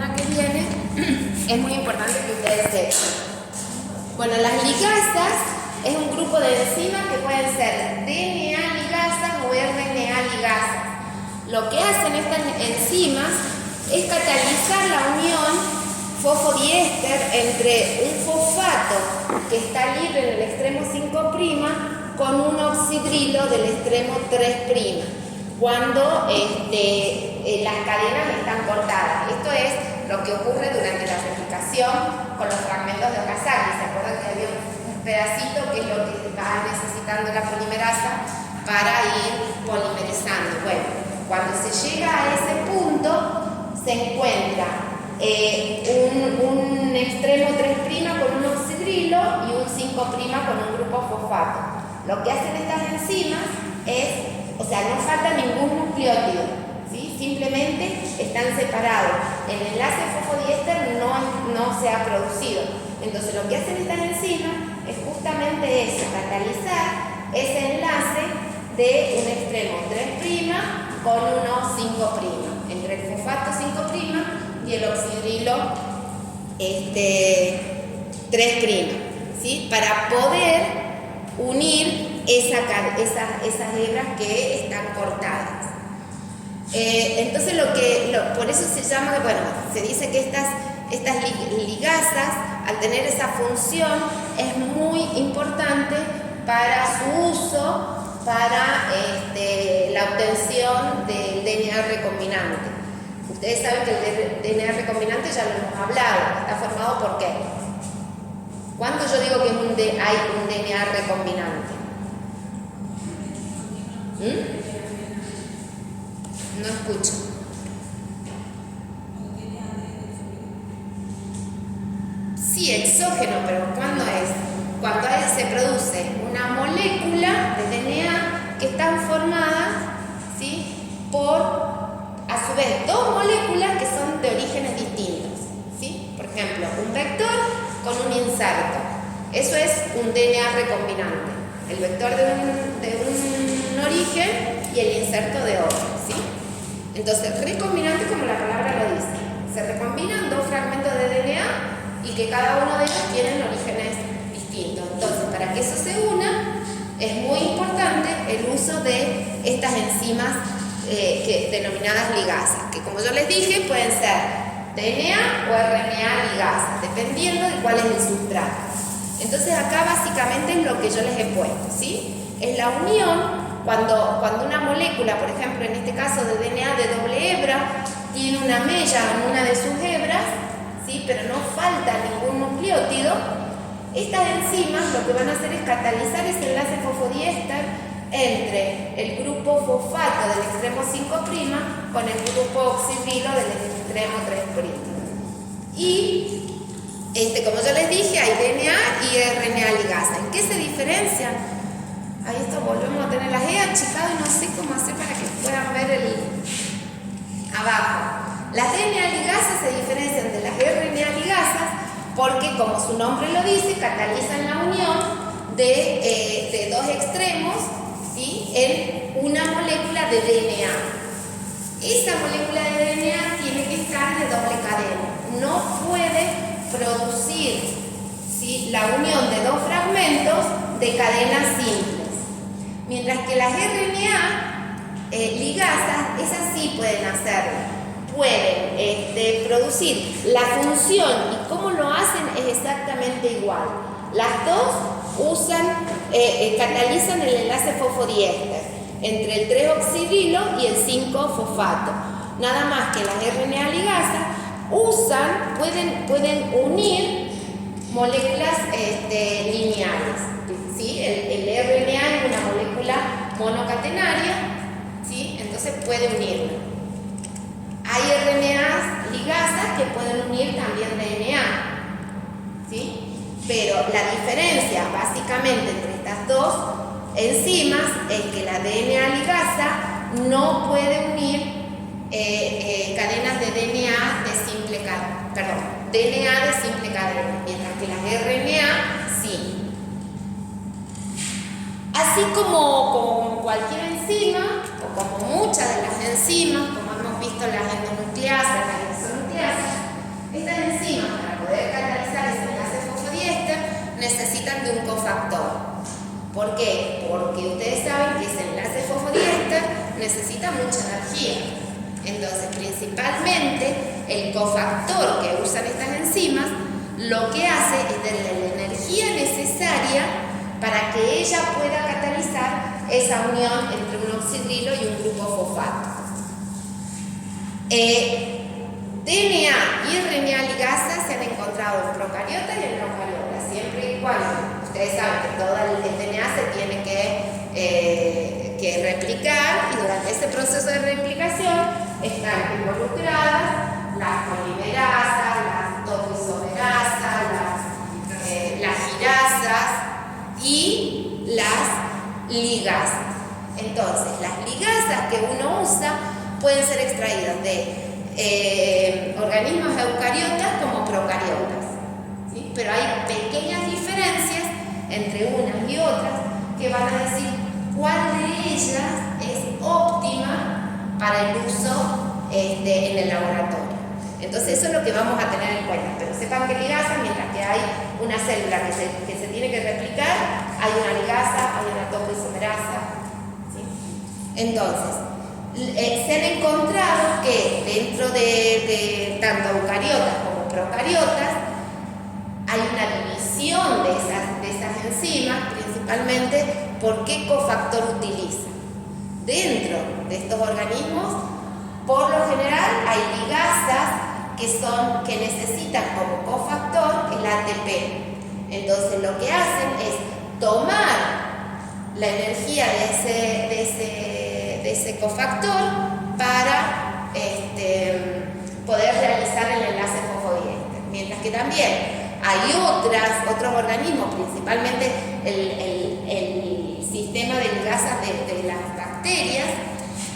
semana que viene, es muy importante que ustedes sepan. Bueno, las ligasas es un grupo de enzimas que pueden ser DNA ligasas o RNA ligasas. Lo que hacen estas enzimas es catalizar la unión fosfodiéster entre un fosfato que está libre en el extremo 5' con un oxidrilo del extremo 3', cuando las cadenas están cortadas. Esto es lo que ocurre durante la replicación con los fragmentos de Okazaki. ¿Se acuerdan que había un pedacito que es lo que está necesitando la polimerasa para ir polimerizando? Bueno, cuando se llega a ese punto, se encuentra un extremo 3' con un oxidrilo y un 5' con un grupo fosfato. Lo que hacen estas enzimas es, no falta ningún nucleótido, ¿sí? Simplemente están separados. El enlace fosfodiéster no se ha producido. Entonces lo que hacen estas enzimas es justamente eso, catalizar ese enlace de un extremo 3' con uno 5', entre el fosfato 5' y el oxidrilo 3', ¿sí? Para poder unir esas hebras que están cortadas. Entonces por eso se llama, se dice que estas ligasas, al tener esa función, es muy importante para su uso, para la obtención del DNA recombinante. Ustedes saben que el DNA recombinante ya lo hemos hablado, está formado por ¿qué? ¿Cuándo yo digo que hay un DNA recombinante? No escucho. Sí, exógeno, pero ¿cuándo es? Cuando se produce una molécula de DNA que están formadas, ¿sí?, por, a su vez, dos moléculas que son de orígenes distintos, ¿sí? Por ejemplo, un vector con un inserto. Eso es un DNA recombinante. El vector de un origen y el inserto de otro, ¿sí? Entonces, recombinante, como la palabra lo dice, se recombinan dos fragmentos de DNA y que cada uno de ellos tienen orígenes distintos. Entonces, para que eso se una, es muy importante el uso de estas enzimas denominadas ligasas, que como yo les dije, pueden ser DNA o RNA ligasas, dependiendo de cuál es el sustrato. Entonces, acá básicamente es lo que yo les he puesto, ¿sí? Es la unión. Cuando una molécula, por ejemplo, en este caso de DNA de doble hebra, tiene una mella en una de sus hebras, ¿sí?, pero no falta ningún nucleótido, estas enzimas lo que van a hacer es catalizar ese enlace fosfodiéster entre el grupo fosfato del extremo 5' con el grupo oxidrilo del extremo 3'. Y, como yo les dije, hay DNA y RNA ligasa. ¿En qué se diferencian? Ahí esto volvemos a tener las he achicado y no sé cómo hacer para que puedan ver abajo. Las DNA ligasas se diferencian de las RNA ligasas porque, como su nombre lo dice, catalizan la unión de dos extremos, ¿sí?, en una molécula de DNA. Esa molécula de DNA tiene que estar de doble cadena. No puede producir, ¿sí?, la unión de dos fragmentos de cadenas simples. Mientras que las RNA ligasas, esas sí pueden hacerlo. Pueden producir la función, y cómo lo hacen es exactamente igual. Las dos catalizan el enlace fosfodiéster entre el 3-oxidrilo y el 5-fosfato. Nada más que las RNA ligasas pueden unir moléculas lineales, ¿sí? El RNA es una molécula monocatenaria, ¿sí? Entonces puede unirla. Hay RNAs ligasas que pueden unir también DNA, ¿sí? Pero la diferencia básicamente entre estas dos enzimas es que la DNA ligasa no puede unir cadenas de DNA de simple cadena, mientras que las RNA sí. Así como cualquier enzima, o como muchas de las enzimas, como hemos visto las endonucleasas, las isonucleasas, el cofactor que usan estas enzimas lo que hace es darle la energía necesaria para que ella pueda catalizar esa unión entre un oxidrilo y un grupo fosfato. DNA y RNA ligasa se han encontrado en procariotas y en eucariotas, siempre y cuando ustedes saben que todo el DNA se tiene que replicar, y durante ese proceso de replicación están involucradas las polimerasas, las topoisomerasas, las girasas y las ligasas. Entonces, las ligasas que uno usa pueden ser extraídas de organismos eucariotas como procariotas, ¿sí? Pero hay pequeñas diferencias entre unas y otras que van a decir cuál de ellas es óptima para el uso en el laboratorio. Entonces eso es lo que vamos a tener en cuenta, pero sepan que ligasa, mientras que hay una célula que se tiene que replicar, hay una ligasa, hay una topoisomerasa, ¿sí? Entonces, se han encontrado que dentro de tanto eucariotas como procariotas hay una división de esas enzimas, principalmente por qué cofactor utiliza. Dentro de estos organismos, por lo general, hay ligasas que necesitan como cofactor el ATP. Entonces, lo que hacen es tomar la energía de ese cofactor para poder realizar el enlace fosfodiéster. Mientras que también hay otros organismos, principalmente el sistema de ligasas de las bacterias,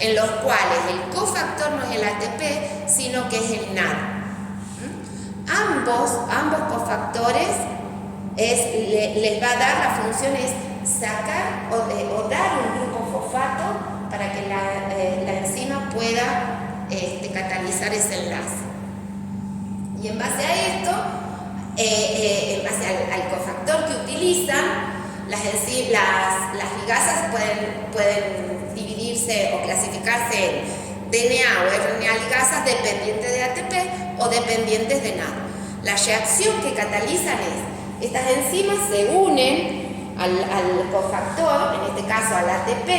en los cuales el cofactor no es el ATP, sino que es el NAD. Ambos cofactores les va a dar, la función es sacar o dar un grupo fosfato para que la enzima pueda catalizar ese enlace. Y en base a esto, en base al cofactor que utilizan, las ligasas pueden dividirse o clasificarse en DNA o RNA ligasas dependientes de ATP o dependientes de NAD. La reacción que catalizan es, estas enzimas se unen al cofactor, en este caso al ATP,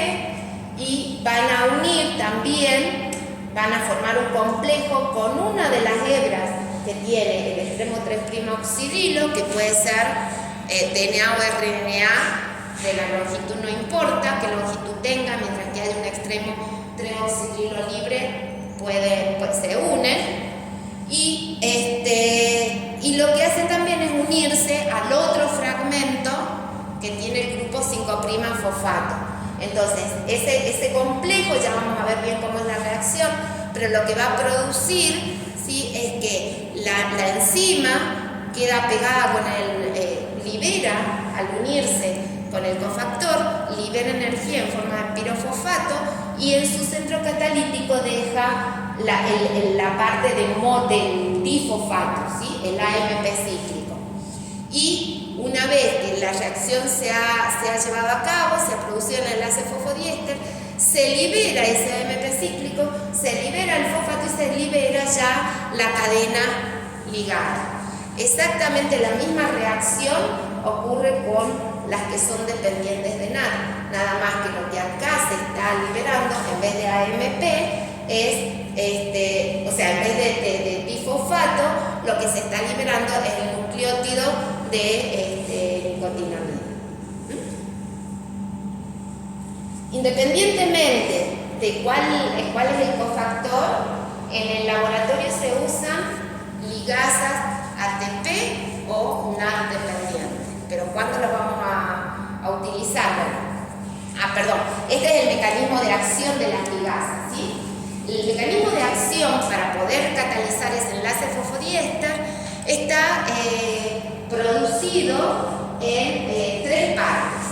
y van a unir también, van a formar un complejo con una de las hebras que tiene el extremo 3' oxidrilo, que puede ser DNA o RNA, de la longitud no importa, qué longitud tenga, mientras que haya un extremo 3' oxidrilo libre, se unen. Y lo que hacen también es unirse al otro fragmento que tiene el grupo 5' fosfato. Entonces, ese complejo, ya vamos a ver bien cómo es la reacción, pero lo que va a producir, ¿sí?, es que la enzima queda pegada con libera, al unirse con el cofactor, libera energía en forma de pirofosfato y en su centro catalítico deja la parte del difosfato, ¿sí?, el AMP cíclico. Y una vez que la reacción se ha llevado a cabo, se ha producido el enlace fosfodiéster, se libera ese AMP cíclico, se libera el fosfato y se libera ya la cadena ligada. Exactamente la misma reacción ocurre con las que son dependientes de NAD, nada más que lo que acá se está liberando en vez de AMP es, en vez de difosfato, lo que se está liberando es el nucleótido de nicotinamida. Independientemente de cuál es el cofactor, en el laboratorio se usan ligasas ATP o NAD dependientes. Pero ¿cuándo las vamos a utilizar? Este es el mecanismo de acción de las ligasas, ¿sí? El mecanismo de acción para poder catalizar ese enlace fosfodiéster está producido en tres partes.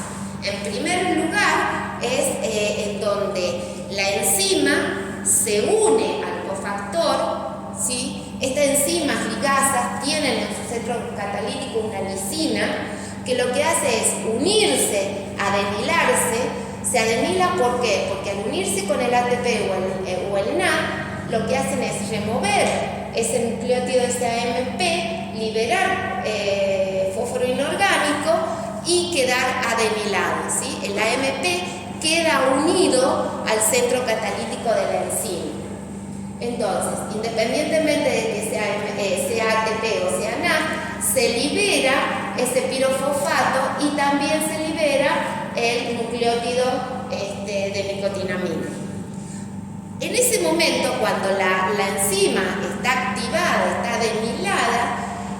En primer lugar, es en donde la enzima se une al cofactor, ¿sí? Estas enzimas ligasas tienen en su centro catalítico una lisina que lo que hace es unirse, adenilarse. Se adenila, ¿por qué? Porque al unirse con el ATP o el NAD, lo que hacen es remover ese nucleótido de ese AMP, liberar fósforo inorgánico y quedar adenilado, ¿sí? El AMP queda unido al centro catalítico de la enzima. Entonces, independientemente de que sea ATP o sea NAD, se libera ese pirofosfato y también se libera el nucleótido de nicotinamina. En ese momento, cuando la enzima está activada, está adenilada,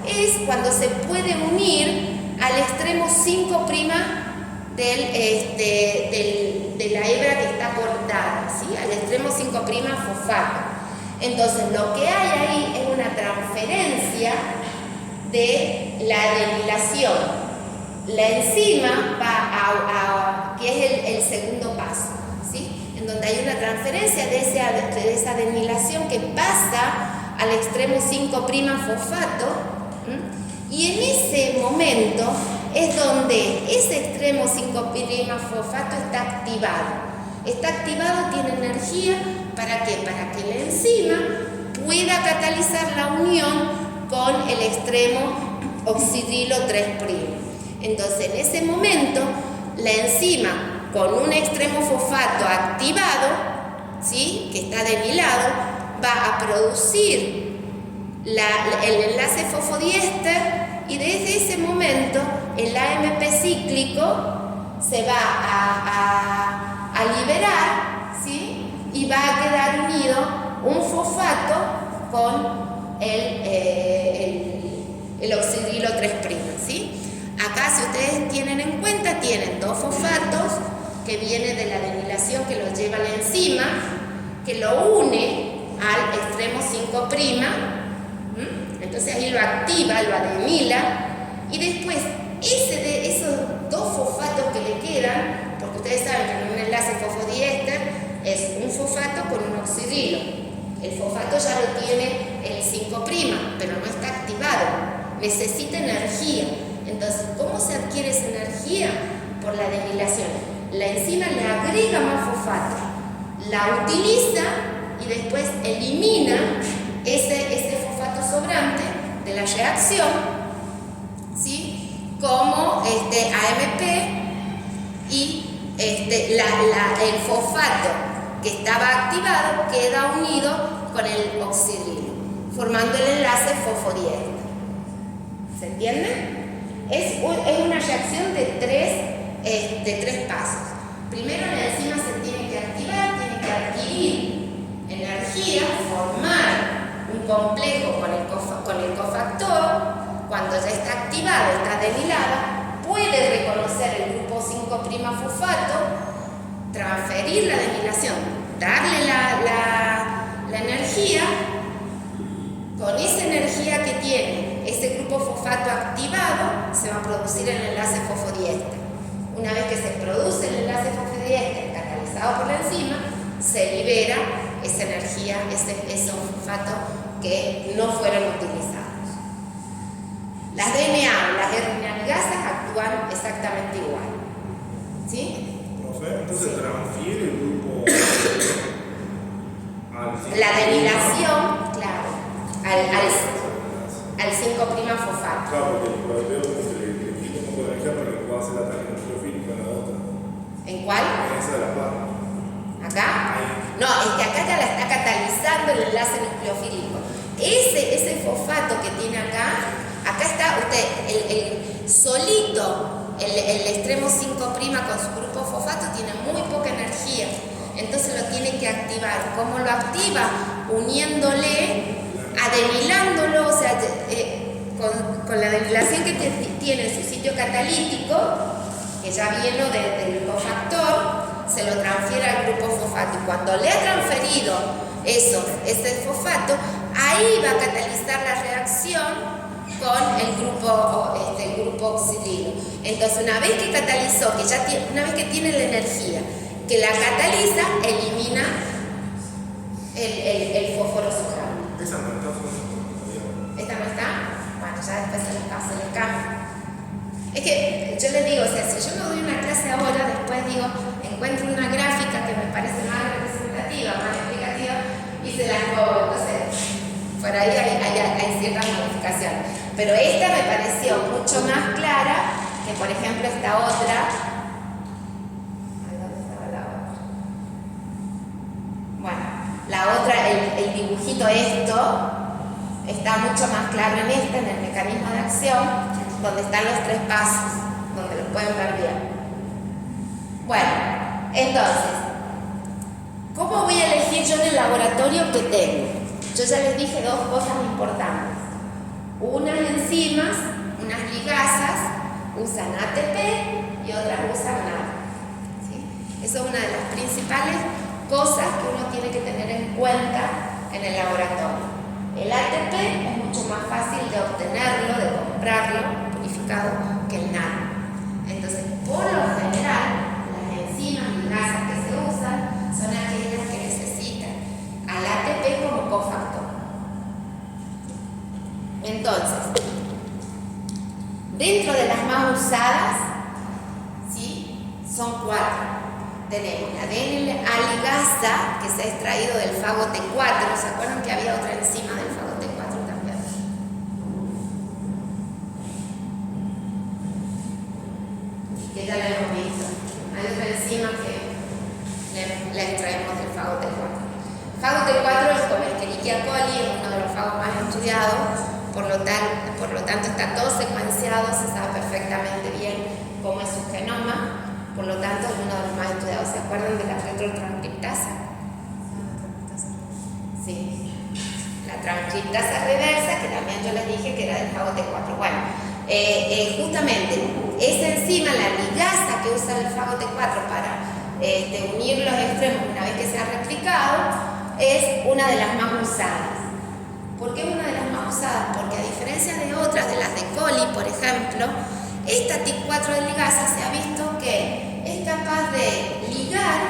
es cuando se puede unir al extremo 5' de la hebra que está cortada, ¿sí? Al extremo 5' fosfato. Entonces, lo que hay ahí es una transferencia de la adenilación. La enzima va que es el segundo paso, ¿sí? En donde hay una transferencia de esa adenilación que pasa al extremo 5' fosfato, y en ese momento es donde ese extremo 5' fosfato está activado. Está activado, tiene energía, ¿para qué? Para que la enzima pueda catalizar la unión con el extremo oxidrilo 3'. Entonces, en ese momento, la enzima con un extremo fosfato activado, ¿sí? Que está adenilado, va a producir el enlace fosfodiéster, y desde ese momento el AMP cíclico se va a liberar, ¿sí? Y va a quedar unido un fosfato con el oxidrilo 3', ¿sí? Acá, si ustedes tienen en cuenta, tienen dos fosfatos que vienen de la adenilación que los lleva la enzima, que lo une al extremo 5', entonces ahí lo activa, lo adenila, y después esos dos fosfatos que le quedan, porque ustedes saben que en un enlace fosfodiéster es un fosfato con un oxidrilo. El fosfato ya lo tiene el 5', pero no está activado, necesita energía. Entonces, ¿cómo se adquiere esa energía? Por la adenilación. La enzima le agrega más fosfato, la utiliza y después elimina ese fosfato sobrante de la reacción, ¿sí? Como AMP, y el fosfato que estaba activado queda unido con el oxidrilo, formando el enlace fosfodiéster. ¿Se entiende? Es una reacción de tres pasos. Primero, la enzima se tiene que activar, tiene que adquirir energía, formar un complejo con el cofactor. Cuando ya está activada, está adenilada, puede reconocer el grupo 5' fosfato, transferir la adenilación, darle la energía. Con esa energía que tiene ese grupo fosfato activado, se va a producir el enlace fosfodiéster. Una vez que se produce el enlace fosfodiéster catalizado por la enzima, se libera esa energía, esos fosfatos que no fueron utilizados. Las DNA, las RNA-ligasas actúan exactamente igual. ¿Sí? Profe, entonces sí. transfiere el grupo al la adenilación, claro, al 5' fosfato. Claro, porque veo como que le quita un poco de energía para que pueda hacer la tarea nucleofílica en la otra. ¿En cuál? En esa de la par. ¿Acá? Ahí. No, es que acá ya la está catalizando el enlace nucleofílico. Ese fosfato que tiene acá está usted, el solito, el extremo 5' con su grupo fosfato tiene muy poca energía. Entonces lo tiene que activar. ¿Cómo lo activa? Uniéndole, adenilándolo, o sea, con la adenilación que tiene en su sitio catalítico, que ya vino del cofactor, se lo transfiere al grupo fosfato. Y cuando le ha transferido ese fosfato, ahí va a catalizar la reacción con el grupo oxidrilo. Entonces, una vez que catalizó, una vez que tiene la energía, que la cataliza, elimina el fósforo sobrante. Esa no está. ¿Esta no está? Bueno, ya después se les cambia. Es que yo les digo, o sea, si yo no doy una clase ahora, después digo, encuentro una gráfica que me parece más representativa, más explicativa, y se la pongo. Entonces, Por ahí hay ciertas modificaciones. Pero esta me pareció mucho más clara que, por ejemplo, esta otra. ¿Dónde estaba la otra? Bueno, la otra, el dibujito esto, está mucho más claro en esta, en el mecanismo de acción, donde están los 3 pasos, donde los pueden ver bien. Bueno, entonces, ¿cómo voy a elegir yo en el laboratorio que tengo? Yo ya les dije 2 cosas importantes. Unas enzimas, unas ligasas, usan ATP y otras usan NAD. ¿Sí? Eso es una de las principales cosas que uno tiene que tener en cuenta en el laboratorio. El ATP es mucho más fácil de obtenerlo, de comprarlo purificado que el NAD. Entonces, por lo general, las enzimas ligasas que se usan son aquellas que necesitan al ATP como cofactor. Entonces, dentro de las más usadas, ¿sí? Son 4. Tenemos la DNA ligasa, que se ha extraído del fago T4. ¿Se acuerdan que había otra enzima del fago T4 también? Que ya la hemos visto. Hay otra enzima que la extraemos del fago T4. Fago T4 es como Escherichia coli, es uno de los fagos más estudiados, por lo tanto está todo secuenciado, se sabe perfectamente bien cómo es su genoma, por lo tanto es uno de los más estudiados. ¿Se acuerdan de la retrotranscriptasa? Sí, la transcriptasa reversa, que también yo les dije que era del fago T4. Bueno, justamente esa enzima, la ligasa que usa el fago T4 para unir los extremos una vez que se ha replicado, es una de las más usadas. ¿Por qué es una de las más usadas? Porque a diferencia de otras, de las de coli, por ejemplo, esta TIC4 de ligasa se ha visto que es capaz de ligar,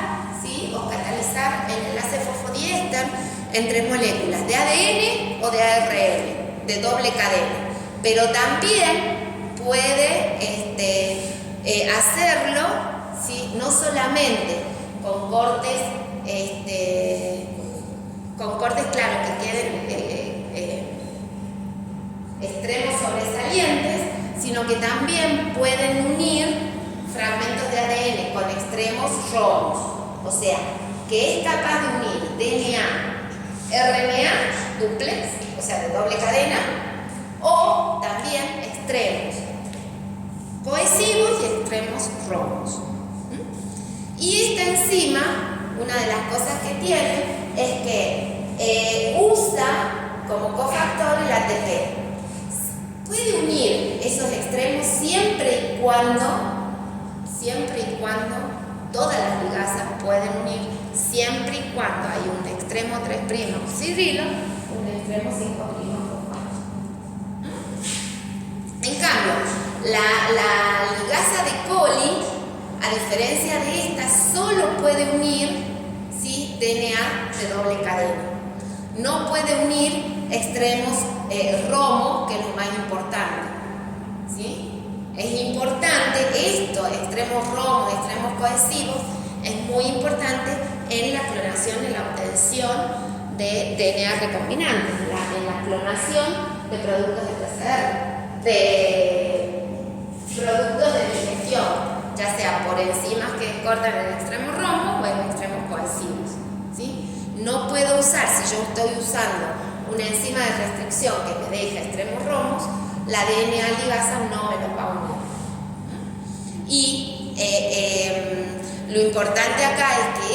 ¿sí? O catalizar el enlace fosfodiéster entre moléculas de ADN o de ARN, de doble cadena. Pero también puede hacerlo, ¿sí? No solamente con cortes, claro, que queden extremos sobresalientes, sino que también pueden unir fragmentos de ADN con extremos romos. O sea, que es capaz de unir DNA, RNA, duplex, o sea, de doble cadena, o también extremos cohesivos y extremos romos. Y esta enzima, una de las cosas que tiene es que usa como cofactor el ATP. Puede unir esos extremos siempre y cuando todas las ligasas pueden unir, siempre y cuando hay un extremo 3' oxidrilo, un extremo 5' fosfato. En cambio, la ligasa de coli, a diferencia de esta, solo puede unir, ¿sí? DNA de doble cadena. No puede unir extremos romo, que es lo más importante. ¿Sí? Es importante esto, extremos romos, extremos cohesivos, es muy importante en la clonación, en la obtención de DNA recombinante, en la clonación de productos de PCR, de productos de digestión, ya sea por enzimas que cortan en extremos romos o en extremos cohesivos. ¿Sí? No puedo usar, si yo estoy usando una enzima de restricción que me deja extremos romos, la DNA ligasa no me los va a unir. Y lo importante acá es que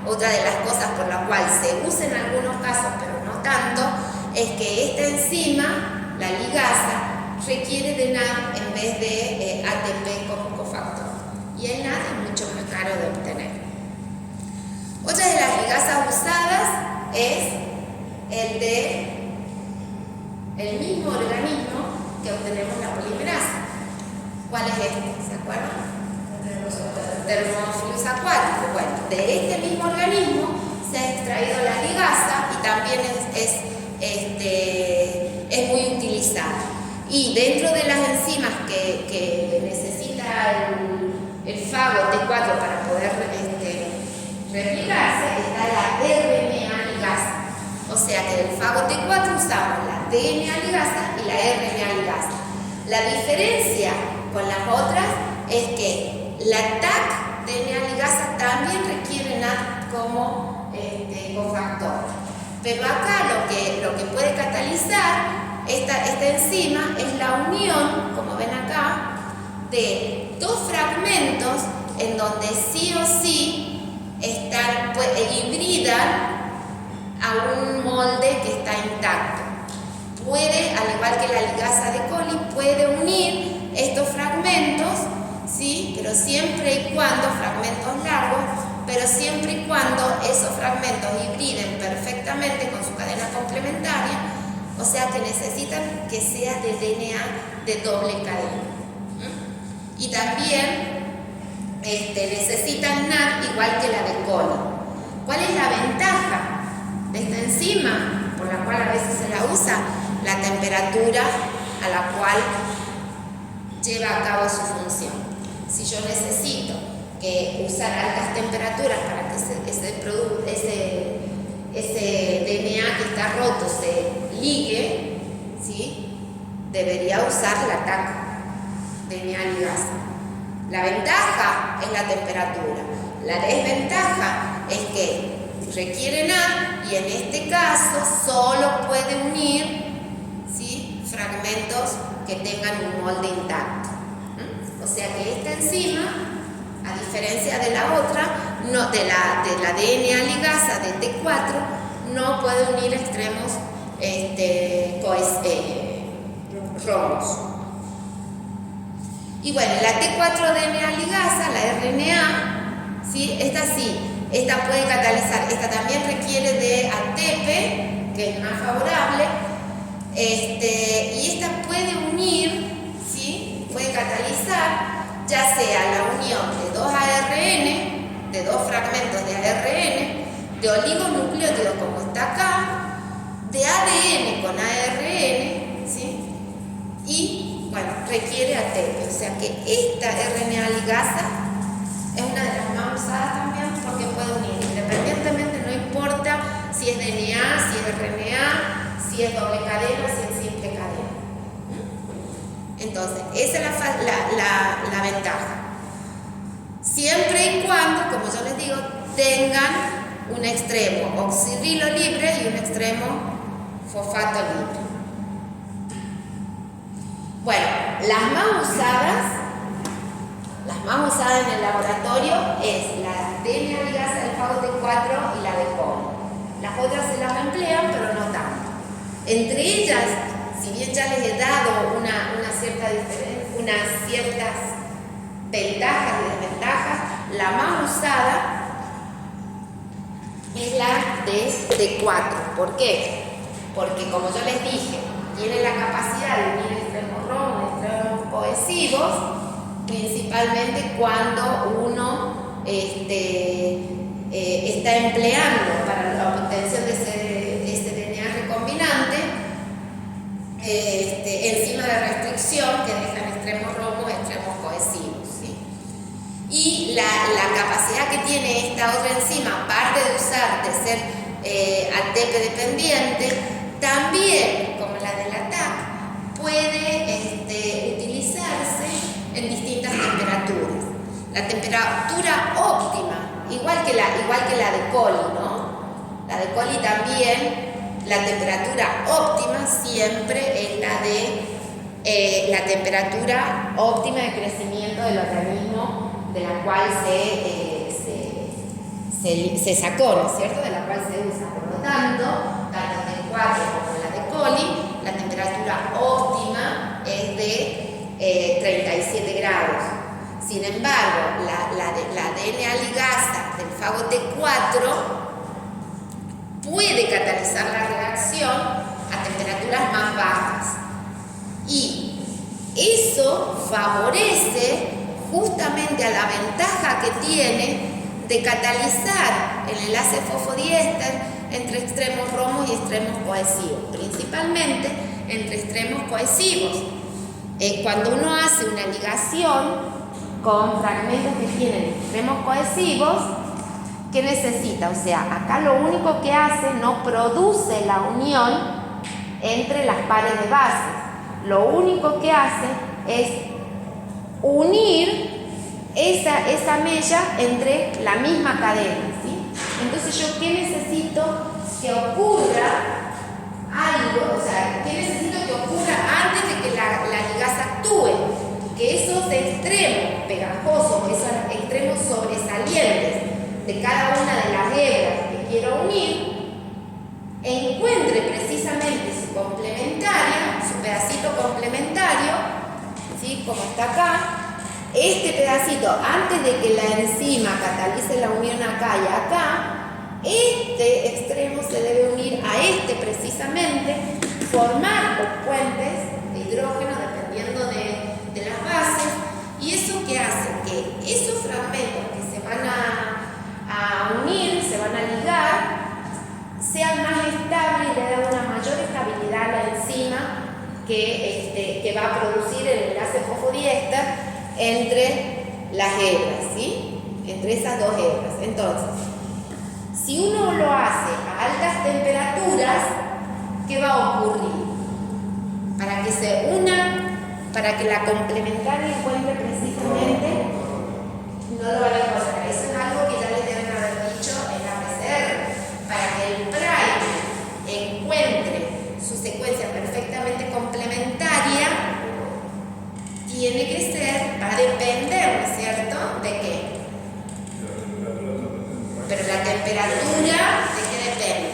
otra de las cosas por la cual se usa en algunos casos, pero no tanto, es que esta enzima, la ligasa, requiere de NAD en vez de ATP como cofactor. Y el NAD es mucho más caro de obtener. Otra de las ligasas usadas es el mismo organismo que obtenemos la polimerasa. ¿Cuál es este? ¿Se acuerdan? Thermophilus aquaticus. Bueno, de este mismo organismo se ha extraído la ligasa y también es muy utilizada. Y dentro de las enzimas que necesita el fago T4 para poder replicarse está la RNA ligasa. O sea que del fago T4 usamos la DNA ligasa y la RNA ligasa. La diferencia con las otras es que la TAC DNA ligasa también requiere NAT como cofactor. Pero acá lo que puede catalizar esta enzima es la unión, como ven acá, de dos fragmentos en donde sí o sí hibridan a un molde que está intacto. Puede, al igual que la ligasa de coli, puede unir estos fragmentos, ¿sí? Pero siempre y cuando, fragmentos largos, pero siempre y cuando esos fragmentos hibriden perfectamente con su cadena complementaria, o sea que necesitan que sea de DNA de doble cadena. Y también necesitan NAT igual que la de coli. ¿Cuál es la ventaja de esta enzima, por la cual a veces se la usa? La temperatura a la cual lleva a cabo su función. Si yo necesito usar altas temperaturas para que ese DNA que está roto se ligue, ¿sí? Debería usar la TAC DNA ligasa. La ventaja es la temperatura. La desventaja es que requiere NAT y en este caso solo puede unir, ¿sí?, fragmentos que tengan un molde intacto. O sea que esta enzima, a diferencia de la otra, de la DNA ligasa de T4, no puede unir extremos rombos. Y bueno, la T4 DNA ligasa, la RNA, ¿sí? Esta puede catalizar, esta también requiere de ATP, que es más favorable, y esta puede unir, ¿sí?, puede catalizar ya sea la unión de dos ARN, de dos fragmentos de ARN, de oligonucleótidos como está acá, de ADN con ARN, ¿sí?, y bueno, requiere ATP. O sea que esta RNA ligasa es una de las más usadas también porque puede unir independientemente, no importa si es DNA, si es RNA, si es doble cadena, si es simple cadena. Entonces, esa es la ventaja. Siempre y cuando, como yo les digo, tengan un extremo oxidrilo libre y un extremo fosfato libre. Bueno, las más usadas en el laboratorio es la DNA ligasa del fago T4 y la de coli. Las otras se las emplean, pero no tanto. Entre ellas, si bien ya les he dado unas ciertas ventajas y desventajas, la más usada es la de T4. ¿Por qué? Porque, como yo les dije, tiene la capacidad de unir extremos romos, extremos cohesivos, principalmente cuando uno está empleando para la obtención de ese DNA recombinante enzima de restricción que dejan extremos romos, extremos cohesivos, ¿sí? Y la capacidad que tiene esta otra enzima, aparte de ser ATP dependiente, también, como la de la TAC, puede utilizarse en distintas temperaturas. La temperatura óptima, igual que la de coli, ¿no? La de coli también, la temperatura óptima siempre es la temperatura óptima de crecimiento del organismo de la cual se sacó, ¿no es cierto? De la cual se usa. Por lo tanto, tanto T4 como la de coli, la temperatura óptima es de 37 grados. Sin embargo, la DNA ligasa del fago T4 puede catalizar la reacción a temperaturas más bajas. Y eso favorece justamente a la ventaja que tiene de catalizar el enlace fosfodiéster entre extremos romos y extremos cohesivos, principalmente entre extremos cohesivos. Cuando uno hace una ligación con fragmentos que tienen extremos cohesivos, ¿qué necesita? O sea, acá lo único que hace, no produce la unión entre las pares de bases. Lo único que hace es unir esa mella entre la misma cadena, ¿sí? Entonces, ¿yo qué necesito que ocurra algo? O sea, ¿qué necesito que ocurra antes de que la ligasa actúe? Que esos extremos pegajosos, esos extremos sobresalientes de cada una de las hebras que quiero unir, encuentre precisamente su complementaria, su pedacito complementario, ¿sí? Como está acá. Este pedacito, antes de que la enzima catalice la unión acá y acá, este extremo se debe unir a este precisamente, formar los puentes de hidrógeno dependiendo de las bases, y eso que hace que esos fragmentos que se van a unir, se van a ligar, sean más estables y le den una mayor estabilidad a la enzima que va a producir el enlace fosfodiéster entre las hebras, ¿sí? Entre esas dos hebras. Entonces, si uno lo hace a altas temperaturas, ¿qué va a ocurrir? Para que se una, para que la complementaria encuentre precisamente, no lo van a encontrar. Eso es algo que ya les deben haber dicho en la PCR. Para que el primer encuentre su secuencia perfectamente complementaria, tiene que ser, va a depender, ¿no es cierto?, ¿de qué? Pero la temperatura, ¿de qué depende?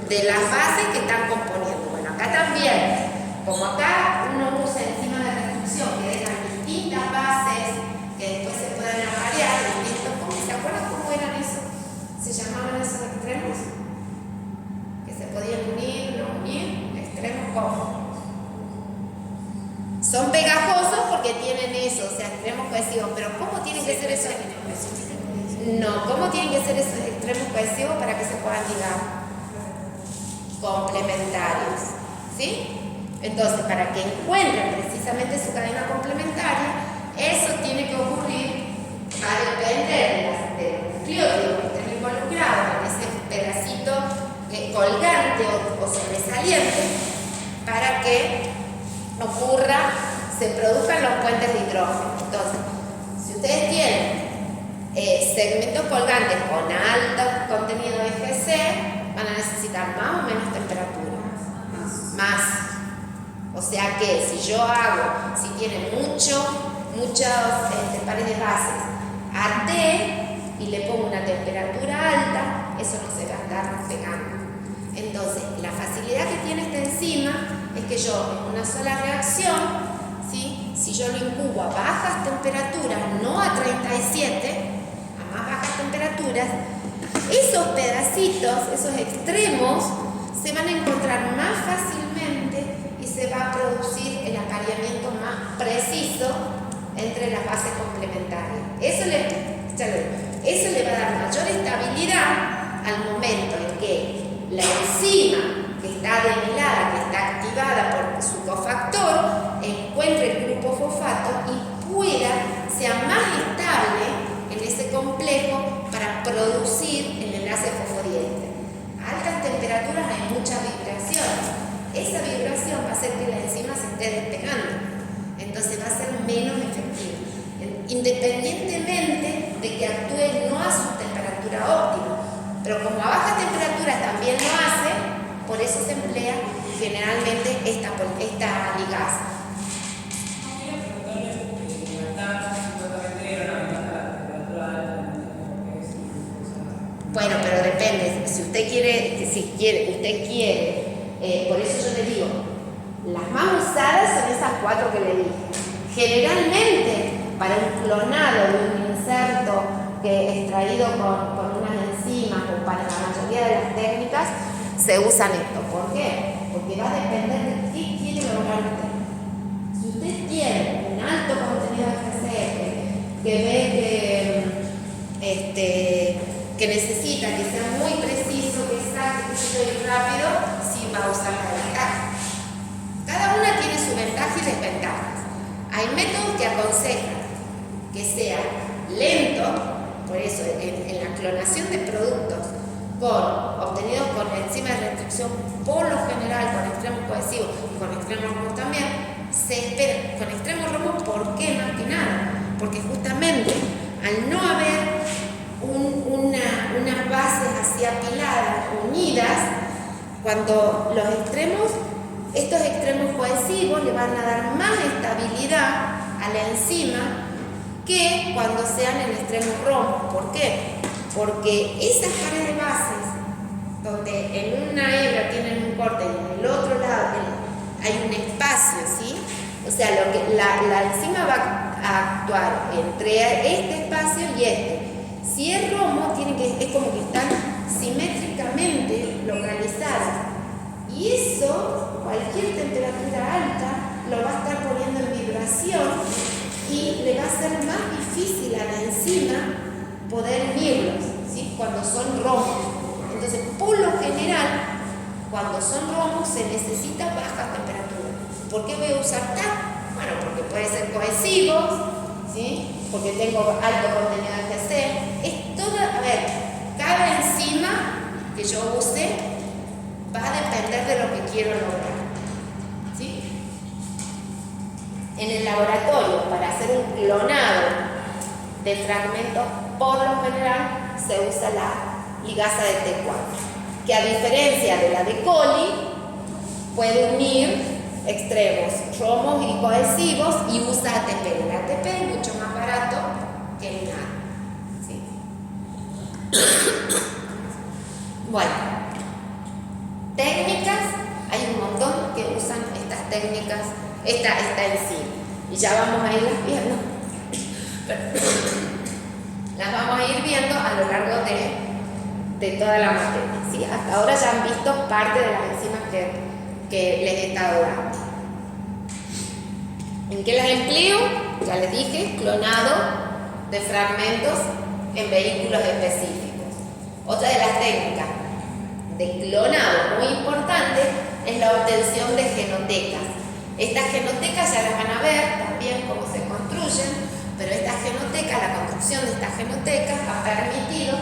De las bases que están componiendo. Bueno, acá también, como acá uno usa enzimas de reducción que dejan distintas bases que después se pueden aparear, ¿se acuerdan cómo eran eso? ¿Se llamaban esos extremos? Que se podían unir, no unir, extremos ¿cómo? Son pegajosos porque tienen eso, o sea, extremos cohesivos, pero ¿cómo tienen que ser esos? No, ¿cómo tienen que ser esos extremos cohesivos para que se puedan ligar? Complementarios, ¿sí? Entonces, para que encuentren precisamente su cadena complementaria, eso tiene que ocurrir, va a depender del nucleótido que estén involucrados en ese pedacito colgante o sobresaliente, para que ocurra, se produzcan los puentes de hidrógeno. Entonces, si ustedes tienen segmentos colgantes con alto contenido de FG, van a necesitar más o menos temperatura. Más. O sea que si yo hago, si tienen muchos pares de bases AT y le pongo una temperatura alta, eso no se va a estar pegando. Entonces, la facilidad que tiene esta enzima es que yo en una sola reacción, ¿sí? Si yo lo incubo a bajas temperaturas, no a 37, a más bajas temperaturas, esos pedacitos, esos extremos, se van a encontrar más fácilmente y se va a producir el apareamiento más preciso entre las bases complementarias. Eso le va a dar mayor estabilidad al momento en que la enzima que está demilada, que está activada por su cofactor, encuentre el grupo fosfato y sea más estable en ese complejo para producir el enlace fosfodiéster. A altas temperaturas hay mucha vibración. Esa vibración va a hacer que la enzima se esté despegando. Entonces va a ser menos efectiva, independientemente de que actúe no a su temperatura óptima. Pero como a bajas temperaturas también lo hace, por eso se emplea generalmente esta ligasa. Bueno, pero depende. Si usted quiere, por eso yo le digo, las más usadas son esas 4 que le dije. Generalmente, para un clonado de un inserto extraído con unas enzimas o para la mayoría de las técnicas, se usan esto. ¿Por qué? Porque va a depender de qué quiere lograr usted. Si usted tiene un alto contenido de FCF, que ve que necesita que sea muy preciso, que exacto, y rápido, sí va a usar la ventaja. Cada una tiene su ventaja y desventajas. Hay métodos que aconsejan que sea lento, por eso en la clonación extremos romos también, se espera con extremos romos. ¿Por qué? Más que nada, porque justamente al no haber unas bases así apiladas, unidas, cuando los extremos, estos extremos cohesivos le van a dar más estabilidad a la enzima que cuando sean en extremos romos. ¿Por qué? Porque esas pares de bases, donde en una hebra tienen un corte y en el otro lado hay un espacio, ¿sí? O sea, la enzima va a actuar entre este espacio y este. Si es romo, es como que están simétricamente localizadas. Y eso, cualquier temperatura alta, lo va a estar poniendo en vibración y le va a ser más difícil a la enzima poder unirlos, ¿sí? Cuando son romos. Entonces, por lo general, cuando son romos se necesita baja temperatura. ¿Por qué voy a usar TAC? Bueno, porque puede ser cohesivos, ¿sí? Porque tengo alto contenido de GC. Es toda, a ver, cada enzima que yo use va a depender de lo que quiero lograr, ¿sí? En el laboratorio, para hacer un clonado de fragmentos, por lo general se usa la ligasa de T4, que a diferencia de la de coli, puede unir extremos romos y cohesivos y usa ATP. El ATP es mucho más barato que el NAD, ¿sí? Bueno, técnicas, hay un montón que usan estas técnicas, esta enzima, y ya vamos a irlas viendo. Las vamos a ir viendo a lo largo de toda la materia, ¿sí? Hasta ahora ya han visto parte de las enzimas que les he estado dando. ¿En qué las empleo? Ya les dije, clonado de fragmentos en vehículos específicos. Otra de las técnicas de clonado muy importante es la obtención de genotecas. Estas genotecas ya las van a ver también cómo se construyen, pero esta genoteca, la construcción de estas genotecas ha permitido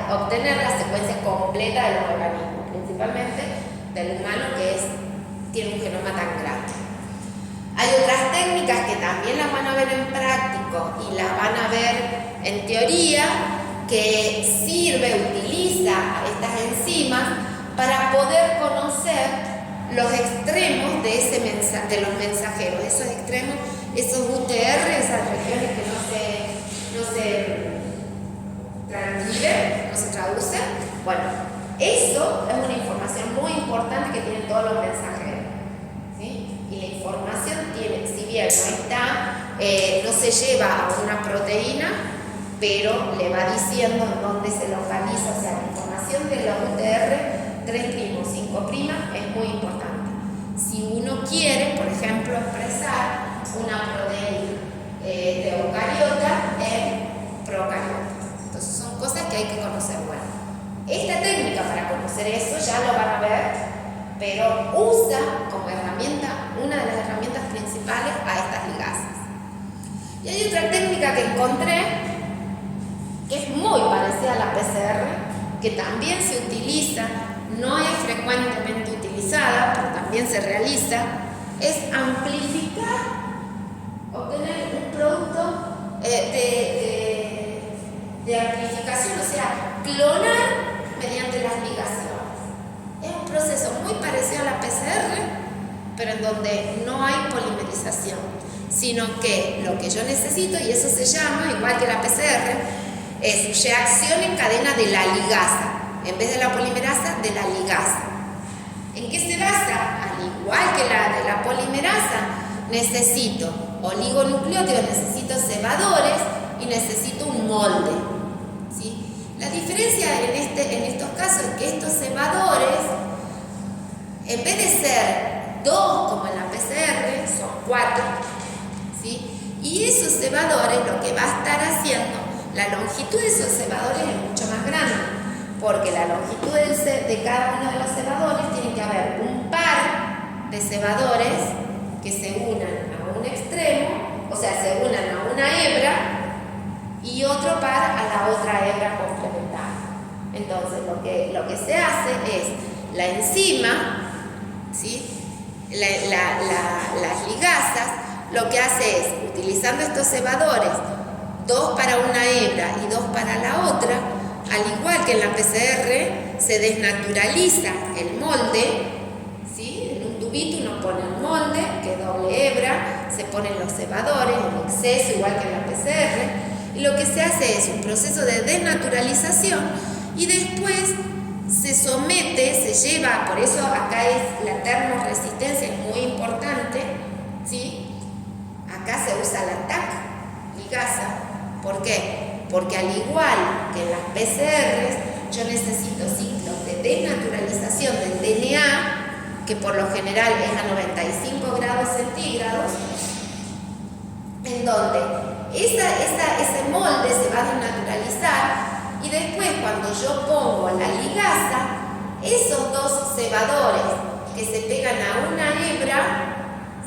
obtener la secuencia completa de los organismos, principalmente del humano, que tiene un genoma tan grande. Hay otras técnicas que también las van a ver en práctico y las van a ver en teoría, que utiliza estas enzimas para poder conocer los extremos de los mensajeros, esos extremos, esos UTR, esas regiones que no se transcriben, no se traducen. Bueno, eso es una información muy importante que tienen todos los mensajeros, ¿sí? Y la información si bien no se lleva a una proteína, pero le va diciendo dónde se localiza. O sea, la información de los UTR 3', 5' es muy importante. Si uno quiere, por ejemplo, expresar una proteína de eucariota en procariota. Entonces son cosas que hay que conocer. Bueno, esta técnica para conocer eso ya lo van a ver, pero usa como herramienta, una de las herramientas principales, a estas ligasas. Y hay otra técnica que encontré que es muy parecida a la PCR, que también se utiliza, no es frecuentemente utilizada, pero también se realiza, es amplificar, obtener un producto de amplificación, o sea, clonar mediante las ligaciones. Es un proceso muy parecido a la PCR, pero en donde no hay polimerización, sino que lo que yo necesito, y eso se llama, igual que la PCR, es reacción en cadena de la ligasa, en vez de la polimerasa, de la ligasa. ¿En qué se basa? Al igual que la de la polimerasa, necesito oligonucleótidos, necesito cebadores y necesito un molde, ¿sí? La diferencia en estos casos es que estos cebadores, en vez de ser 2 como en la PCR, son 4, ¿sí? Y esos cebadores lo que va a estar haciendo, la longitud de esos cebadores es mucho más grande, porque la longitud de cada uno de los cebadores tiene que haber un par de cebadores que se unan a un extremo, o sea, se unan a una hebra y otro par a la otra hebra complementaria. Entonces, lo que se hace es la enzima, ¿sí? las ligasas, lo que hace es, utilizando estos cebadores, 2 para una hebra y 2 para la otra, al igual que en la PCR, se desnaturaliza el molde, ¿sí? En un tubito uno pone el molde, que es doble hebra, se ponen los cebadores en exceso, igual que en la PCR, y lo que se hace es un proceso de desnaturalización y después se somete, se lleva, por eso acá es la termoresistencia, es muy importante, ¿sí? Acá se usa la TAC ligasa. ¿Por qué? Porque al igual que en las PCRs, yo necesito ciclos de desnaturalización del DNA, que por lo general es a 95 grados centígrados, en donde ese molde se va a desnaturalizar y después cuando yo pongo la ligasa, esos 2 cebadores que se pegan a una hebra,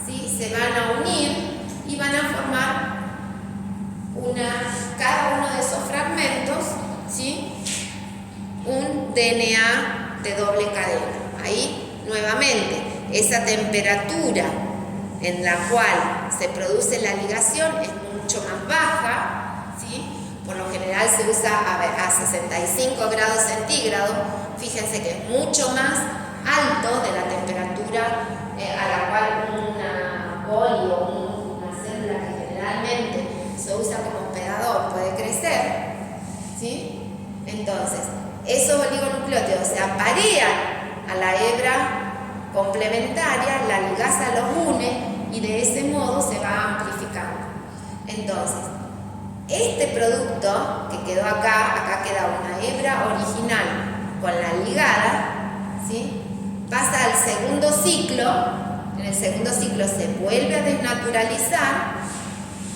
¿sí? Se van a unir y van a formar cada uno de esos fragmentos, ¿sí? Un DNA de doble cadena. Ahí, nuevamente, esa temperatura en la cual se produce la ligación es mucho más baja, ¿sí? Por lo general se usa a 65 grados centígrados. Fíjense que es mucho más alto de la temperatura a la cual una boli o una célula que generalmente se usa como hospedador puede crecer, ¿sí? Entonces, esos oligonucleótidos se aparean a la hebra complementaria, la ligasa los une y de ese modo se va amplificando. Entonces, este producto que quedó acá queda una hebra original con la ligada, ¿sí? Pasa al segundo ciclo, en el segundo ciclo se vuelve a desnaturalizar,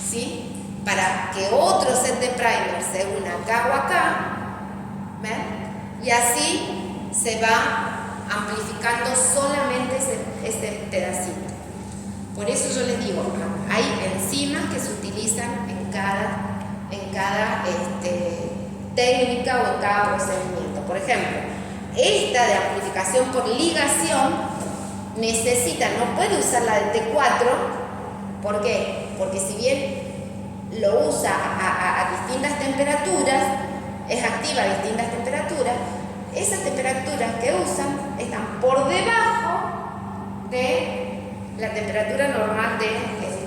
¿sí? Para que otro set de primer se una acá o acá, ¿ven? Y así se va amplificando solamente ese pedacito. Por eso yo les digo, hay enzimas que se utilizan en cada técnica o en cada procedimiento. Por ejemplo, esta de amplificación por ligación no puede usar la de T4. ¿Por qué? Porque si bien lo usa a distintas temperaturas, es activa a distintas temperaturas, esas temperaturas que usan están por debajo de la temperatura normal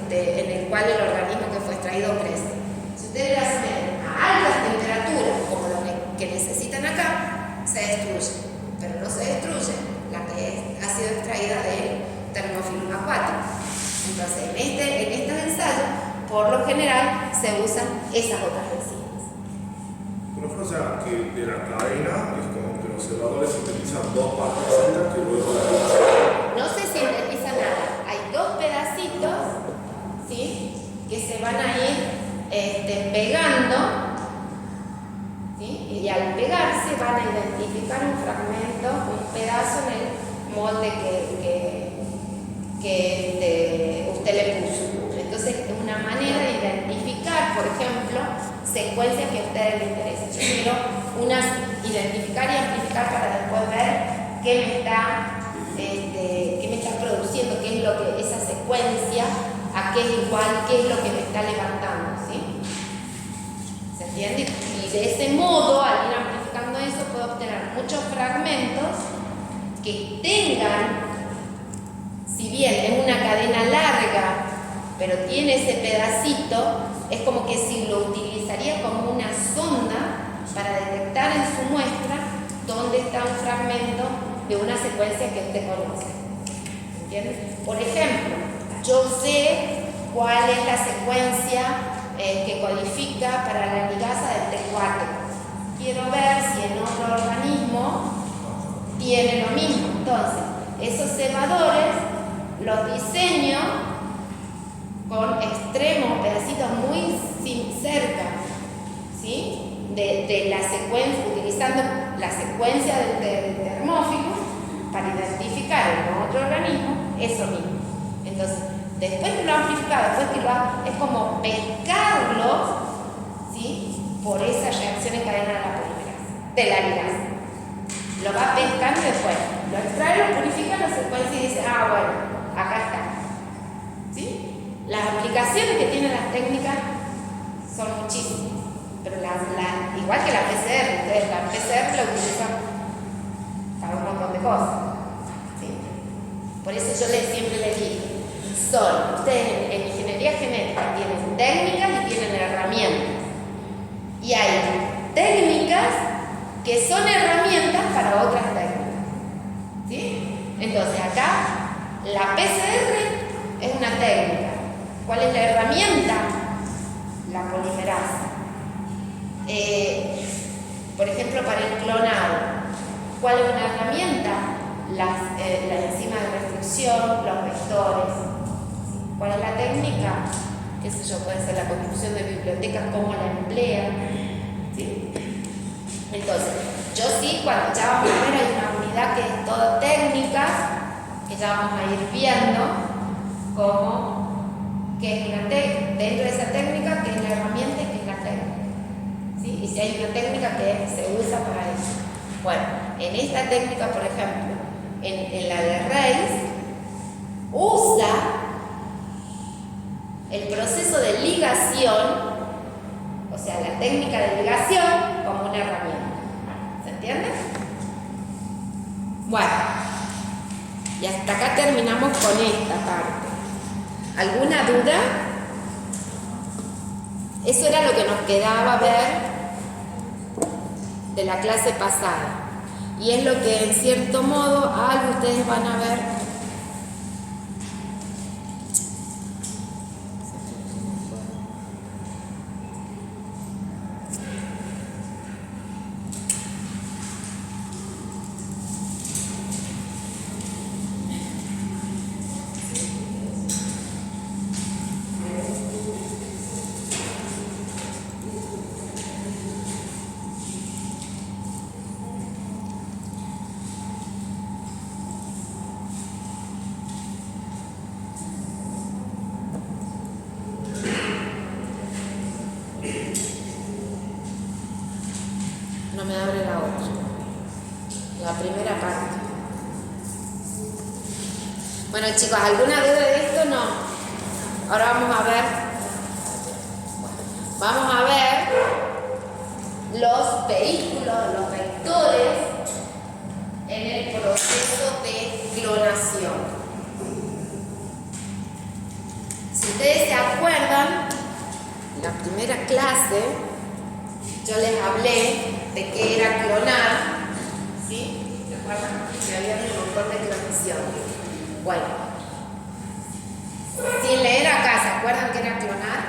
en el cual el organismo que fue extraído crece. Si ustedes las meten a altas temperaturas, como lo que necesitan acá, se destruye, pero no se destruye la que ha sido extraída del termófilum acuático. Entonces, en estos ensayos, por lo general, se usan esas otras enzimas. Bueno, o sea, que de la cadena es como que los cebadores utilizan 2 partes sueltas que luego la ligasa. No se sintetiza nada. Hay 2 pedacitos, ¿sí? Que se van a ir pegando, ¿sí? Y al pegarse van a identificar un fragmento, un pedazo en el molde que usted le puso. Entonces, es una manera de identificar, por ejemplo, secuencias que a ustedes les interesen. Yo quiero identificar y amplificar para después ver qué me está produciendo, qué es lo que esa secuencia, a qué es igual, qué es lo que me está levantando, ¿sí? ¿Se entiende? Y de ese modo, al ir amplificando eso, puedo obtener muchos fragmentos que tengan, si bien es una cadena larga, pero tiene ese pedacito, es como que si lo utilizaría como una sonda para detectar en su muestra dónde está un fragmento de una secuencia que usted conoce. ¿Entiendes? Por ejemplo, yo sé cuál es la secuencia que codifica para la ligasa del T4. Quiero ver si en otro organismo tiene lo mismo. Entonces, esos cebadores los diseño con extremos, pedacitos muy cerca, ¿sí? De la secuencia, utilizando la secuencia del termófilo para identificar en otro organismo eso mismo. Entonces, después que lo ha amplificado, es como pescarlos, ¿sí? Por esa reacción en cadena de la ligasa. Lo va pescando y después lo extrae, lo purifica, lo secuencia y dice, bueno, igual que la PCR, ustedes la PCR la utilizan para un montón de cosas. ¿Sí? Por eso yo siempre les digo, ustedes en ingeniería genética tienen técnicas y tienen herramientas. Y hay técnicas que son herramientas para otras técnicas. ¿Sí? Entonces acá la PCR es una técnica. ¿Cuál es la herramienta? La polimerasa. Por ejemplo, para el clonado, ¿cuál es una herramienta? La enzima de restricción, los vectores. ¿Cuál es la técnica? Qué sé yo, puede ser la construcción de bibliotecas, cómo la emplean. ¿Sí? Entonces, yo sí, cuando ya vamos a ver, hay una unidad que es todo técnica, que ya vamos a ir viendo cómo, que es una técnica, dentro de esa técnica, que es la herramienta y que es la técnica. ¿Sí? Y si hay una técnica que se usa para eso. Bueno, en esta técnica, por ejemplo, en la de Reis, usa el proceso de ligación, o sea, la técnica de ligación como una herramienta. ¿Se entiende? Bueno, y hasta acá terminamos con esta parte. ¿Alguna duda? Eso era lo que nos quedaba ver de la clase pasada. Y es lo que en cierto modo algo ustedes van a ver. No me abre la otra. La primera parte. Bueno, chicos, ¿alguna duda de esto? No. Ahora vamos a ver los vehículos, los vectores en el proceso de clonación. Si ustedes se acuerdan, en la primera clase yo les hablé de qué era clonar, ¿sí? ¿Se acuerdan? Que había un montón de clonación. Bueno, sin leer acá, ¿se acuerdan qué era clonar?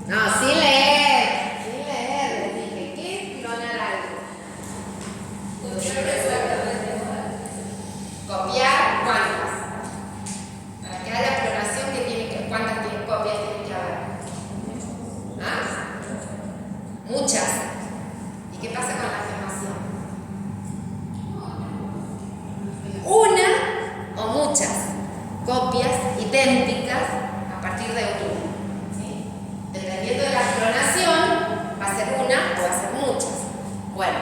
No, sin leer, les dije, ¿qué es clonar algo? Copiar cuántas. Para que haya clonación, ¿cuántas copias tiene que haber? ¿Ah? Muchas. ¿Y qué pasa con la afirmación? Una o muchas copias idénticas a partir de una. ¿Sí? Dependiendo de la clonación, va a ser una o va a ser muchas. Bueno,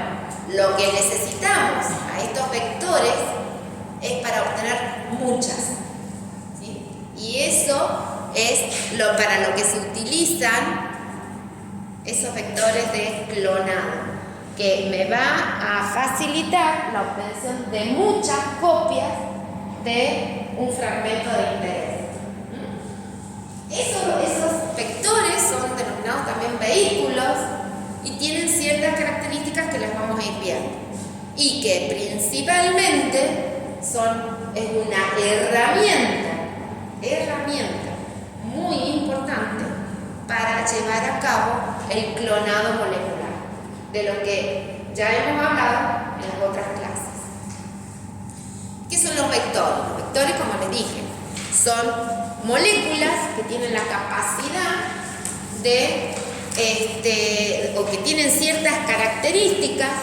lo que necesitamos a estos vectores es para obtener muchas. ¿Sí? Y eso es para lo que se utilizan esos vectores de clonado, que me va a facilitar la obtención de muchas copias de un fragmento de interés. Esos vectores son denominados también vehículos y tienen ciertas características que las vamos a ir viendo, y que principalmente es una herramienta muy importante para llevar a cabo el clonado molecular, de lo que ya hemos hablado en las otras clases. ¿Qué son los vectores? Los vectores, como les dije, son moléculas que tienen la capacidad o que tienen ciertas características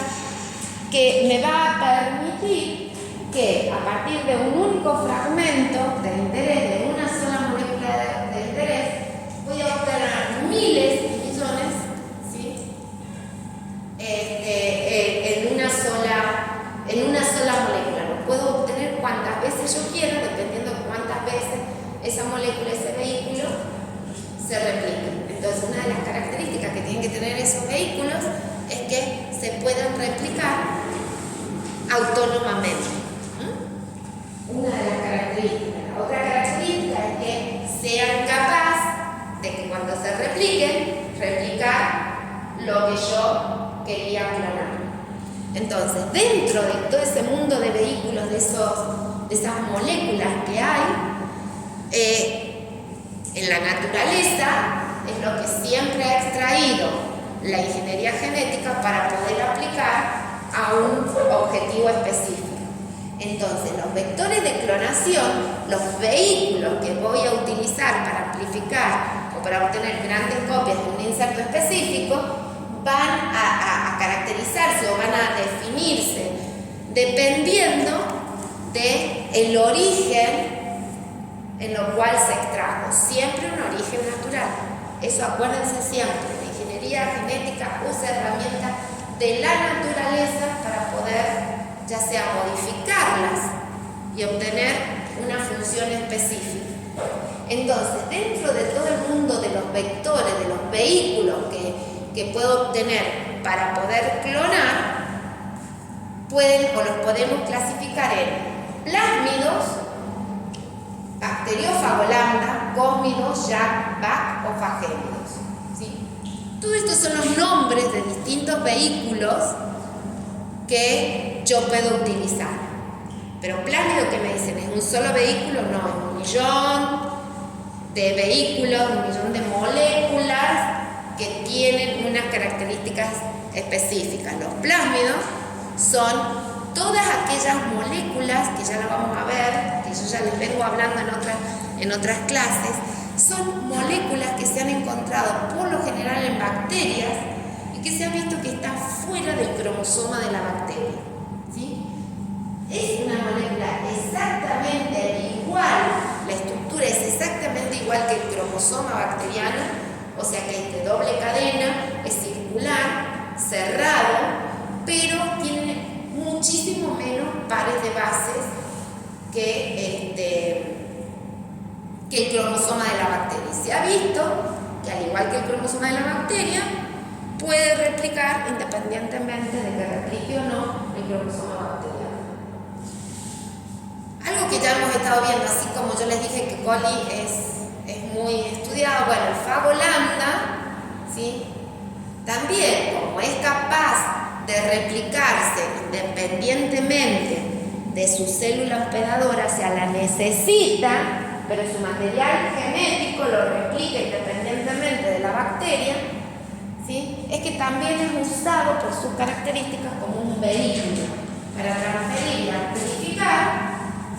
que me va a permitir que a partir de un único fragmento de interés, de una sola molécula de interés, voy a obtener miles y millones, ¿sí? en una sola molécula. Lo puedo obtener cuantas veces yo quiera, dependiendo de cuántas veces esa molécula, ese vehículo, se replique. Entonces, una de las características que de esas moléculas que hay en la naturaleza es lo que siempre ha extraído la ingeniería genética para poder aplicar a un objetivo específico. Entonces, los vectores de clonación, los vehículos que voy a utilizar para amplificar o para obtener grandes copias de un inserto específico, van a caracterizarse o van a definirse dependiendo del origen en lo cual se extrajo. Siempre un origen natural. Eso acuérdense siempre. La ingeniería genética usa herramientas de la naturaleza para poder ya sea modificarlas y obtener una función específica. Entonces, dentro de todo el mundo de los vectores, de los vehículos que puedo obtener para poder clonar, los podemos clasificar en plásmidos, bacteriófago lambda, cósmidos, YAC, BAC o fagémidos. ¿Sí? Todos estos son los nombres de distintos vehículos que yo puedo utilizar. Pero plásmido, ¿qué me dicen? ¿Es un solo vehículo? No, es un millón de vehículos, un millón de moléculas que tienen unas características específicas. Los plásmidos son todas aquellas moléculas que ya las vamos a ver, que yo ya les vengo hablando en otras clases, son moléculas que se han encontrado por lo general en bacterias y que se ha visto que están fuera del cromosoma de la bacteria. ¿Sí? Es una molécula exactamente igual, la estructura es exactamente igual que el cromosoma bacteriano, o sea que es de doble cadena, es circular, cerrado, pero tiene muchísimo menos pares de bases que el cromosoma de la bacteria. Se ha visto que al igual que el cromosoma de la bacteria, puede replicar independientemente de que replique o no el cromosoma bacteriano. Algo que ya hemos estado viendo, así como yo les dije que coli es muy estudiado, bueno, el fago lambda, ¿sí? También, como es capaz de replicarse independientemente de su célula hospedadora, o sea, la necesita, pero su material genético lo replica independientemente de la bacteria, ¿sí? Es que también es usado por sus características como un vehículo para transferir y amplificar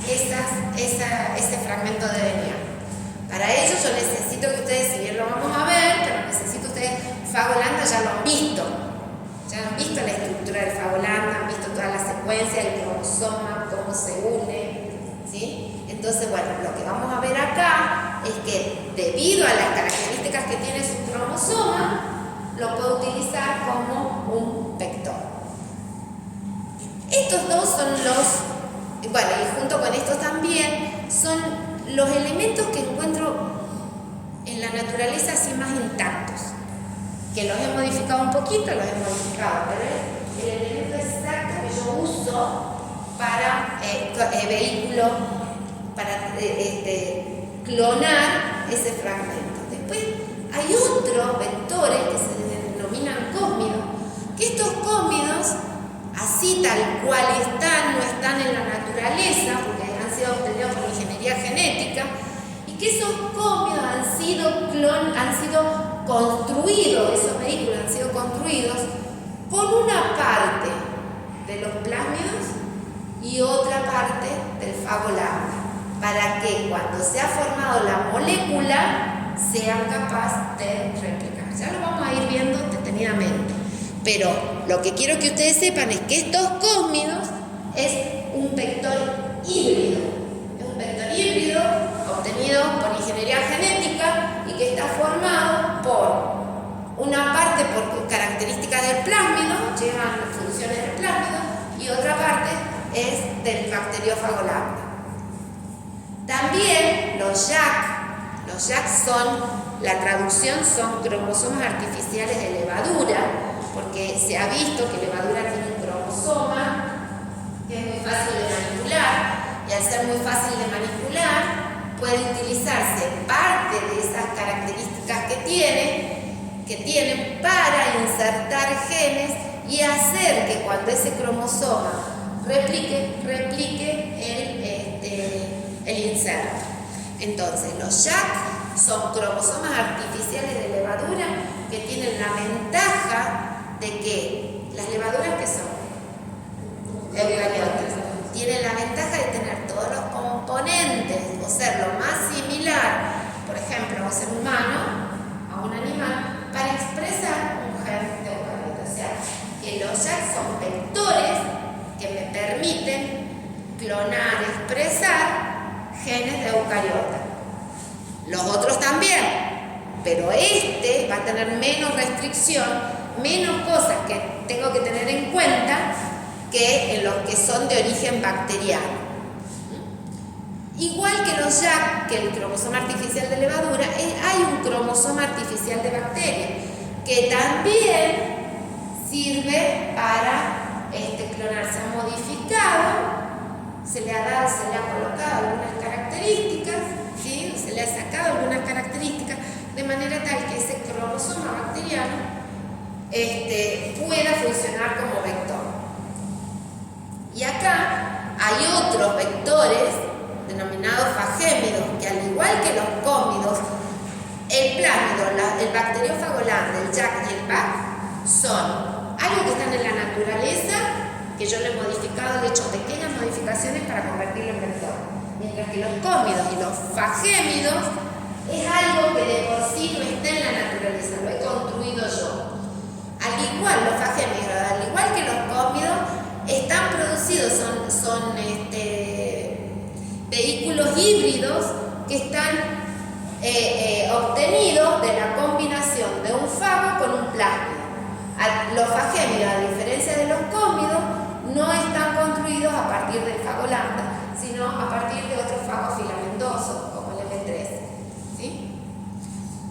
ese fragmento de DNA. Para ello yo necesito que ustedes, si bien lo vamos a ver, pero necesito ustedes, fago lambda ya lo han visto. Ya han visto la estructura del fago lambda, han visto toda la secuencia del cromosoma, cómo se une, ¿sí? Entonces, bueno, lo que vamos a ver acá es que debido a las características que tiene su cromosoma, lo puedo utilizar como un vector. Estos dos son bueno, y junto con estos también, son los elementos que encuentro en la naturaleza así más intactos. Que los he modificado un poquito, los he modificado, pero el elemento exacto que yo uso para vehículo, para clonar ese fragmento. Después hay otros vectores que se denominan cósmidos, que estos cósmidos, así tal cual no están en la naturaleza, porque han sido obtenidos por ingeniería genética, y que esos cósmidos han sido construidos, esos vehículos han sido construidos con una parte de los plásmidos y otra parte del fago lambda, para que cuando se ha formado la molécula sean capaces de replicar. Ya lo vamos a ir viendo detenidamente, pero lo que quiero que ustedes sepan es que estos cósmidos es un vector híbrido, es un vector híbrido obtenido por ingeniería genética y que está formado por una parte por características del plásmido, llevan funciones del plásmido, y otra parte es del bacteriófago lambda. También los YAC son, la traducción son cromosomas artificiales de levadura, porque se ha visto que levadura tiene un cromosoma que es muy fácil de manipular, y al ser muy fácil de manipular, puede utilizarse parte de esas características que tienen para insertar genes y hacer que cuando ese cromosoma replique inserto. Entonces, los JAK son cromosomas artificiales de levadura que tienen la ventaja de que las levaduras que son eucariotas tienen la ventaja de tener todos los componentes o ser lo más similar, por ejemplo, a un ser humano, a un animal, para expresar un gen de eucariota. O sea, que los JAK son vectores que me permiten clonar, expresar genes de eucariota. Los otros también, pero este va a tener menos restricción, menos cosas que tengo que tener en cuenta que en los que son de origen bacteriano. Igual que los JAK, que el cromosoma artificial de levadura, hay un cromosoma artificial de bacteria que también sirve para clonar. Se ha modificado, se le ha colocado algunas características, ¿sí? Se le ha sacado algunas características de manera tal que ese cromosoma bacteriano pueda funcionar como vector. Y acá hay otros vectores denominados fagémidos, que al igual que los cómidos, el plásmido, el bacteriófago lambda, el JAK y el BAC son algo que están en la naturaleza, que yo le he modificado, le he hecho pequeñas modificaciones para convertirlo en vector. Mientras que los cómidos y los fagémidos es algo que de por sí no está en la naturaleza, lo he construido yo. Al igual los fagémidos, al igual que los cómidos, están producidos, son vehículos híbridos que están obtenidos de la combinación de un fago con un plásmido. Los fagémidos, a diferencia de los cómidos, no están construidos a partir del fago lambda, sino a partir de otros fagos filamentosos, como el M3. ¿Sí?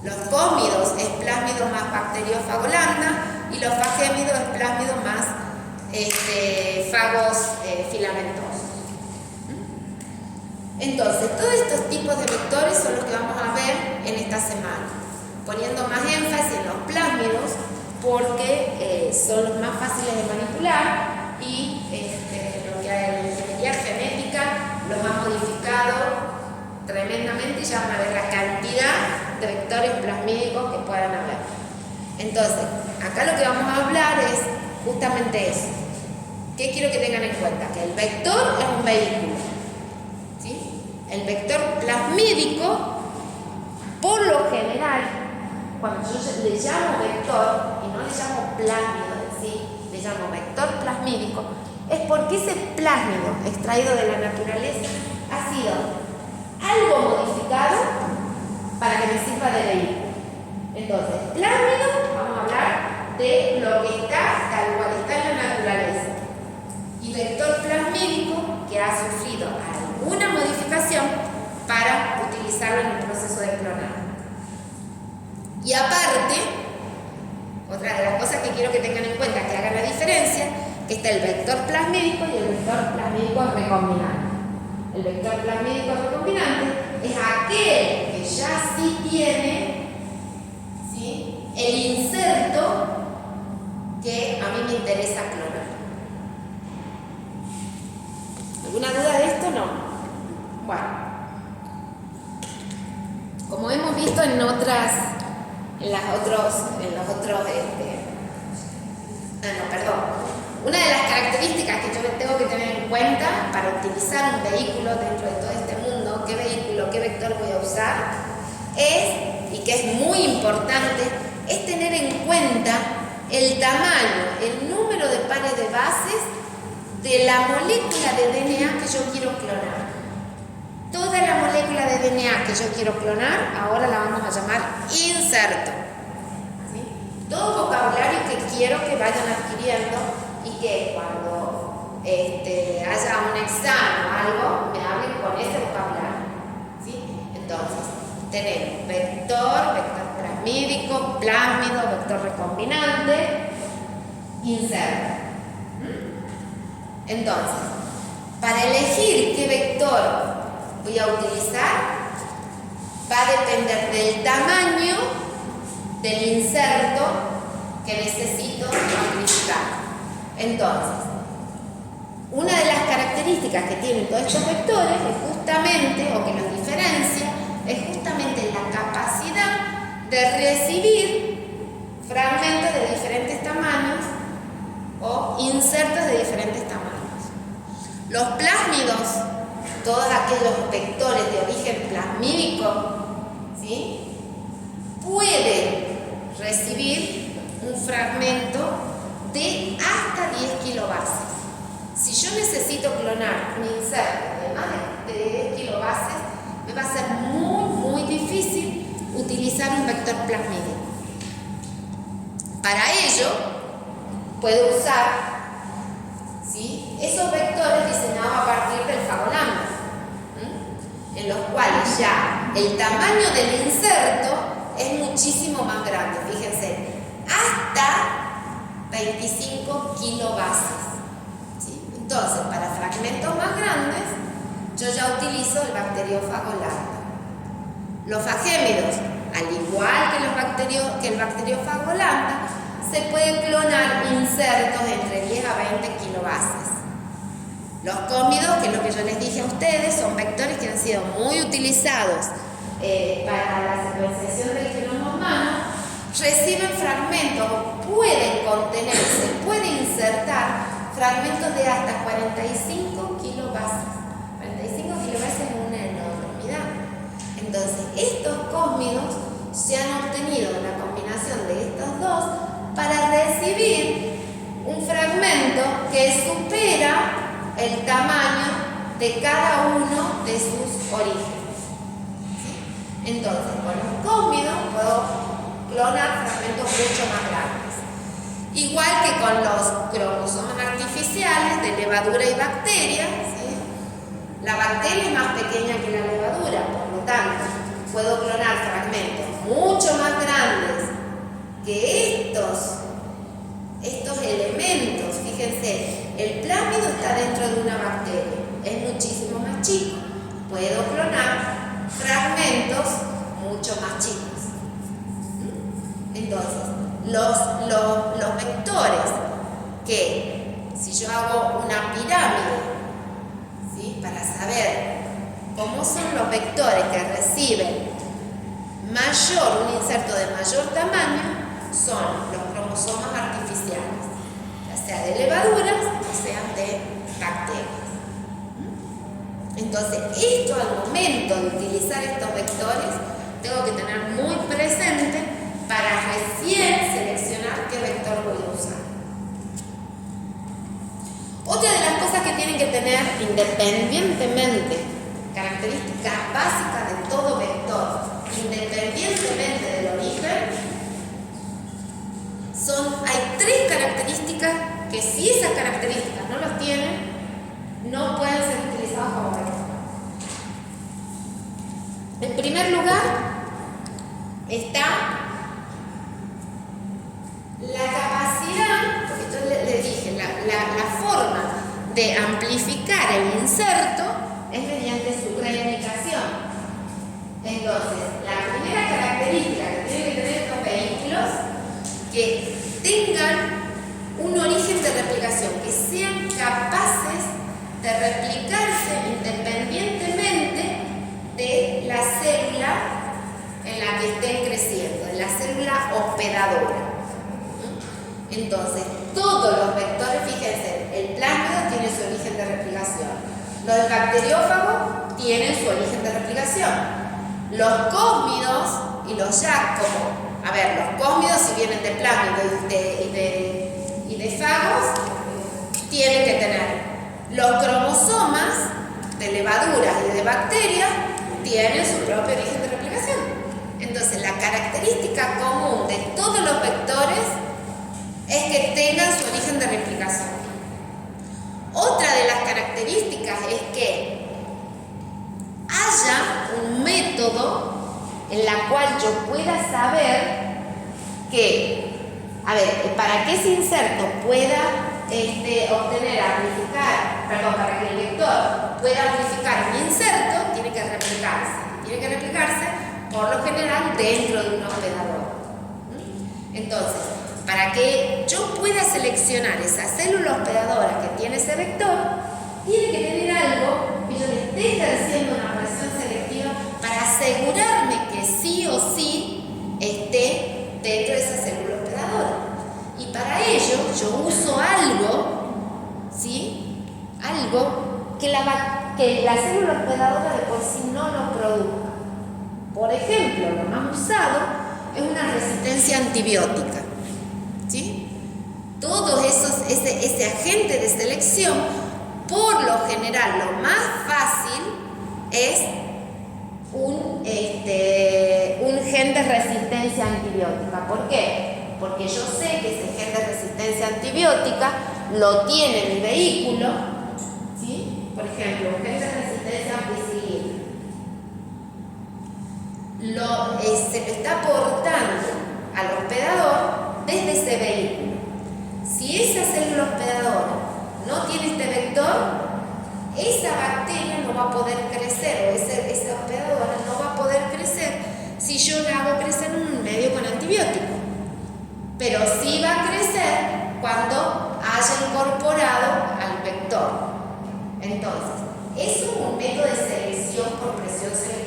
Los cómidos es plásmido más bacteriófago lambda y los fagémidos es plásmido más fagos filamentosos. Entonces, todos estos tipos de vectores son los que vamos a ver en esta semana, poniendo más énfasis en los plásmidos porque son los más fáciles de manipular y lo que hay en la ingeniería genética los ha modificado tremendamente y ya van a ver la cantidad de vectores plasmídicos que puedan haber. Entonces, acá lo que vamos a hablar es justamente eso. ¿Qué quiero que tengan en cuenta? Que el vector es un vehículo, ¿sí? El vector plasmídico, por lo general, cuando yo le llamo vector y no le llamo plásmido en sí, le llamo vector plasmídico, es porque ese plásmido extraído de la naturaleza ha sido algo modificado para que me sirva de vehículo. Entonces, plásmido, vamos a hablar de lo que está tal cual está en la naturaleza. Y vector plasmídico que ha sufrido alguna modificación para utilizarlo en el proceso de clonar. Y aparte, otra de las cosas que quiero que tengan en cuenta, que hagan la diferencia, que está el vector plasmídico y el vector plasmídico recombinante. El vector plasmídico recombinante es aquel que ya sí tiene, ¿sí?, el inserto que a mí me interesa clonar. ¿Alguna duda de esto? No. Bueno, como hemos visto en los otros, una de las características que yo tengo que tener en cuenta para utilizar un vehículo dentro de todo este mundo, qué vehículo, qué vector voy a usar, y que es muy importante, es tener en cuenta el tamaño, el número de pares de bases de la molécula de DNA que yo quiero clonar. Toda la molécula de DNA que yo quiero clonar, ahora la vamos a llamar inserto. ¿Sí? Todo vocabulario que quiero que vayan adquiriendo y que cuando haya un examen o algo, me hablen con ese vocabulario. ¿Sí? Entonces, tenemos vector, vector plasmídico, plásmido, vector recombinante, inserto. Entonces, para elegir qué vector voy a utilizar, va a depender del tamaño del inserto que necesito amplificar. Entonces, una de las características que tienen todos estos vectores es justamente justamente, o que los diferencia, es justamente la capacidad de recibir fragmentos de diferentes tamaños o insertos de diferentes tamaños. Los plásmidos, todos aquellos vectores de origen plasmídico, ¿sí?, pueden recibir un fragmento de hasta 10 kilobases. Si yo necesito clonar un inserto de más de 10 kilobases, me va a ser muy difícil utilizar un vector plasmídico. Para ello, puedo usar, ¿sí?, esos vectores diseñados a partir del Fago-Lambda, en los cuales ya el tamaño del inserto es muchísimo más grande. Fíjense, hasta 25 kilobases. ¿Sí? Entonces, para fragmentos más grandes, yo ya utilizo el bacteriófago lambda. Los fagémidos, al igual que el bacteriófago lambda, se pueden clonar insertos entre 10 a 20 kilobases. Los cómidos, que es lo que yo les dije a ustedes, son vectores que han sido muy utilizados para la secuenciación del genoma humano. Reciben fragmentos, pueden contenerse, pueden insertar fragmentos de hasta 45 kilobases. 45 kilobases es una enormidad. Entonces, estos cósmidos se han obtenido la combinación de estos dos para recibir un fragmento que supera el tamaño de cada uno de sus orígenes. ¿Sí? Entonces, con los cósmidos puedo clonar fragmentos mucho más grandes. Igual que con los cromosomas artificiales de levadura y bacteria, ¿sí? La bacteria es más pequeña que la levadura, por lo tanto, puedo clonar fragmentos mucho más grandes que estos elementos. Fíjense, el plásmido está dentro de una bacteria, es muchísimo más chico. Puedo clonar fragmentos mucho más chicos. Entonces, los vectores que, si yo hago una pirámide, ¿sí?, para saber cómo son los vectores que reciben un inserto de mayor tamaño, son los cromosomas artificiales, ya sea de levaduras o sean de bacterias. Entonces, esto al momento de utilizar estos vectores, tengo que tener muy presente para recién seleccionar qué vector voy a usar. Otra de las cosas que tienen que tener independientemente, características básicas de todo vector, independientemente del origen, hay tres características que, si esas características no las tienen, no pueden ser utilizadas como vector. En primer lugar, está la capacidad, porque yo le dije, la forma de amplificar el inserto es mediante su replicación. Entonces, la primera característica que tienen que tener estos vehículos, que tengan un origen de replicación, que sean capaces de replicarse independientemente de la célula en la que estén creciendo, de la célula hospedadora. Entonces, todos los vectores, fíjense, el plásmido tiene su origen de replicación, los del bacteriófago tienen su origen de replicación, los cósmidos y los YAC, los cósmidos, si vienen de plásmido y de fagos, tienen que tener los cromosomas de levaduras y de bacterias, tienen su propio origen de replicación. Entonces, la característica común de todos los vectores es que tengan su origen de replicación. Otra de las características es que haya un método en la cual yo pueda saber que, para que ese inserto pueda para que el vector pueda amplificar un inserto, tiene que replicarse por lo general dentro de un hospedador. Entonces, para que yo pueda seleccionar esa célula hospedadora que tiene ese vector, tiene que tener algo que yo le esté ejerciendo una presión que la célula hospedadora de por sí no lo produzca. Por ejemplo, lo más usado es una resistencia antibiótica, ¿sí? Todos ese agente de selección, por lo general, lo más fácil es un gen de resistencia antibiótica. ¿Por qué? Porque yo sé que ese gen de resistencia antibiótica lo tiene mi vehículo, ¿sí? Por ejemplo, un gen de resistencia a ampicilina. Se lo está aportando al hospedador desde ese vehículo. Si esa célula hospedadora no tiene este vector, esa bacteria no va a poder crecer, o esa hospedadora no va a poder crecer si yo la hago crecer en un medio con antibiótico. Pero sí va a crecer cuando haya incorporado al vector. Entonces, eso es un método de selección por presión selectiva.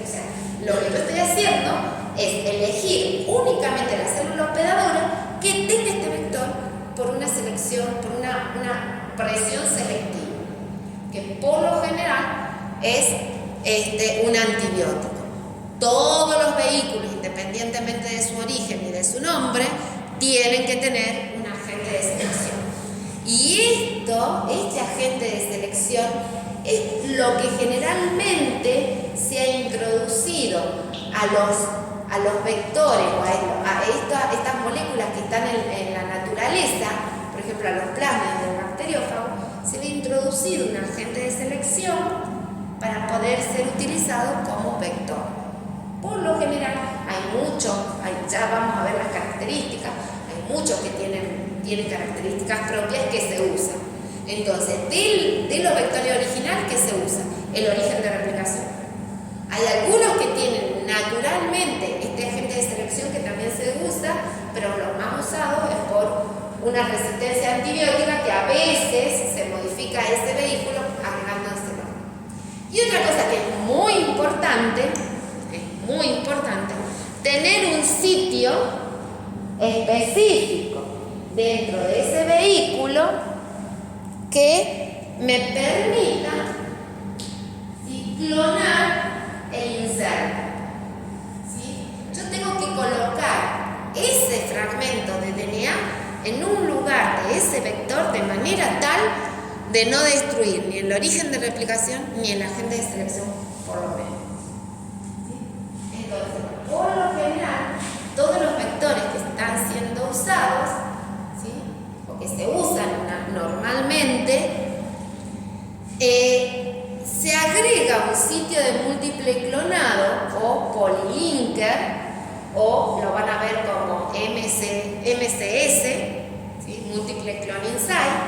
Lo que yo estoy haciendo es elegir únicamente la célula hospedadora que tenga este vector por una selección, por una presión selectiva, que por lo general es un antibiótico. Todos los vehículos, independientemente de su origen y de su nombre, tienen que tener un agente de selección. Y este agente de selección es lo que generalmente se ha introducido a los vectores o a estas moléculas que están en la naturaleza, por ejemplo a los plasmidos del bacteriófago, se le ha introducido un agente de selección para poder ser utilizado como vector. Por lo general hay muchos, ya vamos a ver las características, hay muchos que tienen características propias que se usan. Entonces, de los vectores originales, ¿qué se usa? El origen de replicación. Hay algunos que tienen naturalmente este agente de selección que también se usa, pero lo más usado es por una resistencia antibiótica que a veces se modifica ese vehículo agregando ese nombre. Y otra cosa que es muy importante, tener un sitio específico dentro de ese vehículo que me permita clonar el inserto. ¿Sí? Yo tengo que colocar ese fragmento de DNA en un lugar de ese vector de manera tal de no destruir ni el origen de replicación ni el agente de selección, por lo menos. ¿Sí? Entonces, por lo general, todos los vectores que están siendo usados, ¿sí?, o que se usan normalmente, se agrega un sitio de múltiple clonado o polylinker, o lo van a ver como MCS, ¿sí?, múltiple cloning site,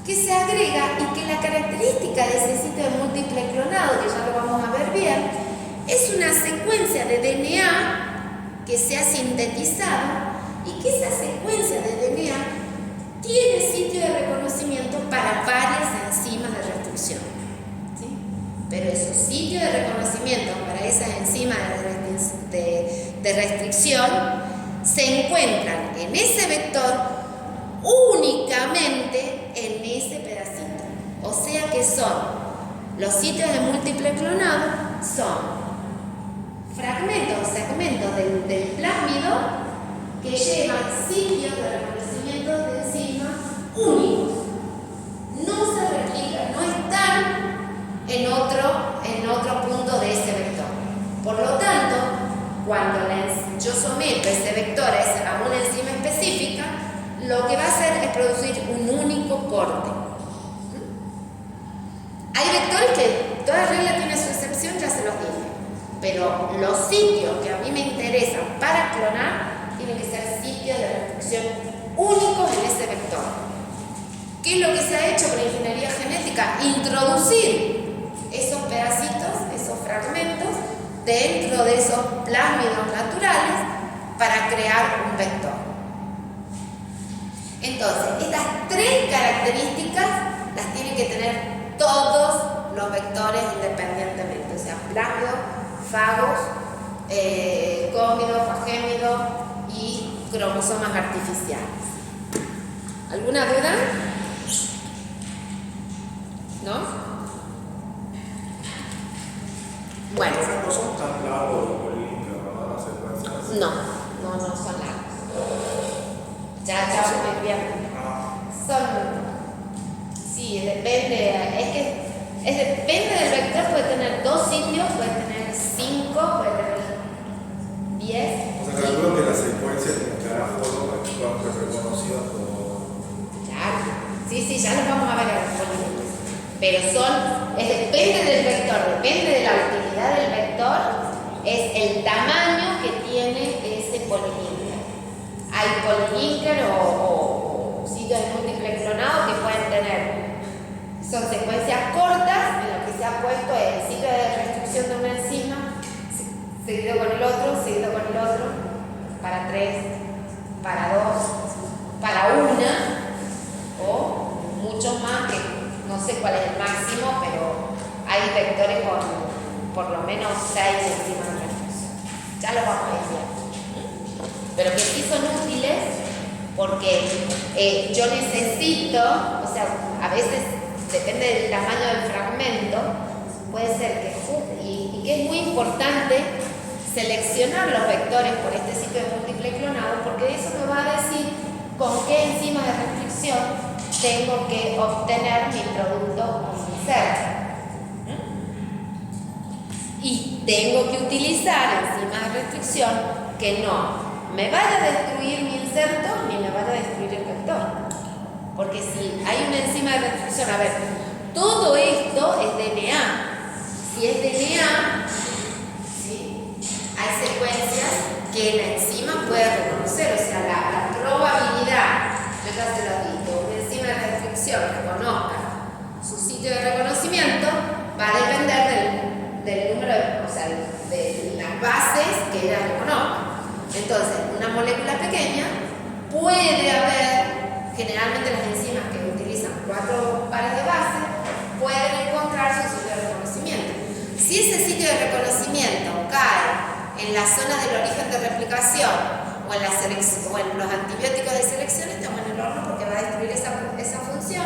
que se agrega y que la característica de ese sitio de múltiple clonado, que ya lo vamos a ver bien, es una secuencia de DNA que se ha sintetizado y que esa secuencia de DNA tiene sitio de reconocimiento para varias enzimas de restricción, ¿sí? Pero esos sitios de reconocimiento para esas enzimas de restricción se encuentran en ese vector únicamente en ese pedacito. O sea que los sitios de múltiple clonado son fragmentos o segmentos del plásmido que llevan sitios de reconocimiento de enzimas únicos. No se replican, no están en otro punto de ese vector. Por lo tanto, cuando yo someto ese vector a una enzima específica, lo que va a hacer es producir un único corte. Hay vectores que toda regla tiene su excepción, ya se los dije. Pero los sitios que a mí me interesan para clonar tienen que ser sitios de restricción únicos en ese vector. ¿Qué es lo que se ha hecho con la ingeniería genética? Introducir esos pedacitos, esos fragmentos, dentro de esos plásmidos naturales para crear un vector. Entonces, estas tres características las tienen que tener todos los vectores independientemente, o sea, plásmidos, fagos, cómidos, fagémidos y cromosomas artificiales. ¿Alguna duda? ¿No? Bueno. No son tan largos los polilinkers, ¿verdad? Las secuencias. No son largos. Ya me bien. Sí, depende. Depende del vector, puede tener 2 sitios, puede tener 5, puede tener 10. O sea, calculo que la secuencia como que hará juego para que puedan ser reconocidas como. Claro. Sí, ya los vamos a ver a los polilinkers. Pero depende del vector, depende de la utilidad del vector, es el tamaño que tiene ese polilinker. Hay polilinker o sitios de múltiple clonado que pueden tener, son secuencias cortas en las que se ha puesto el sitio de restricción de una enzima seguido con el otro, para 3, para 2, para 1 o muchos más que no sé cuál es el máximo, pero hay vectores con por lo menos 6 enzimas de restricción. Ya lo vamos a ir viendo. Pero que sí son útiles porque yo necesito, o sea, a veces depende del tamaño del fragmento, puede ser que, y que es muy importante seleccionar los vectores por este sitio de múltiple clonado, porque eso me va a decir con qué enzima de restricción tengo que obtener mi producto inserto. Y tengo que utilizar enzimas de restricción que no me vaya a destruir mi inserto ni me vaya a destruir el vector. Porque si hay una enzima de restricción, a ver, todo esto es DNA. Si es DNA, ¿sí? Hay secuencias que la enzima puede reconocer, o sea, la probabilidad, yo ya se lo digo, una enzima de restricción que conozca su sitio de reconocimiento va a depender del número, o sea, de las bases que ella reconozca. Entonces, una molécula pequeña puede haber, generalmente las enzimas que utilizan 4 pares de bases, pueden encontrar su sitio de reconocimiento. Si ese sitio de reconocimiento cae en la zona del origen de replicación o en los antibióticos de selección, estamos en el horno porque va a destruir esa función,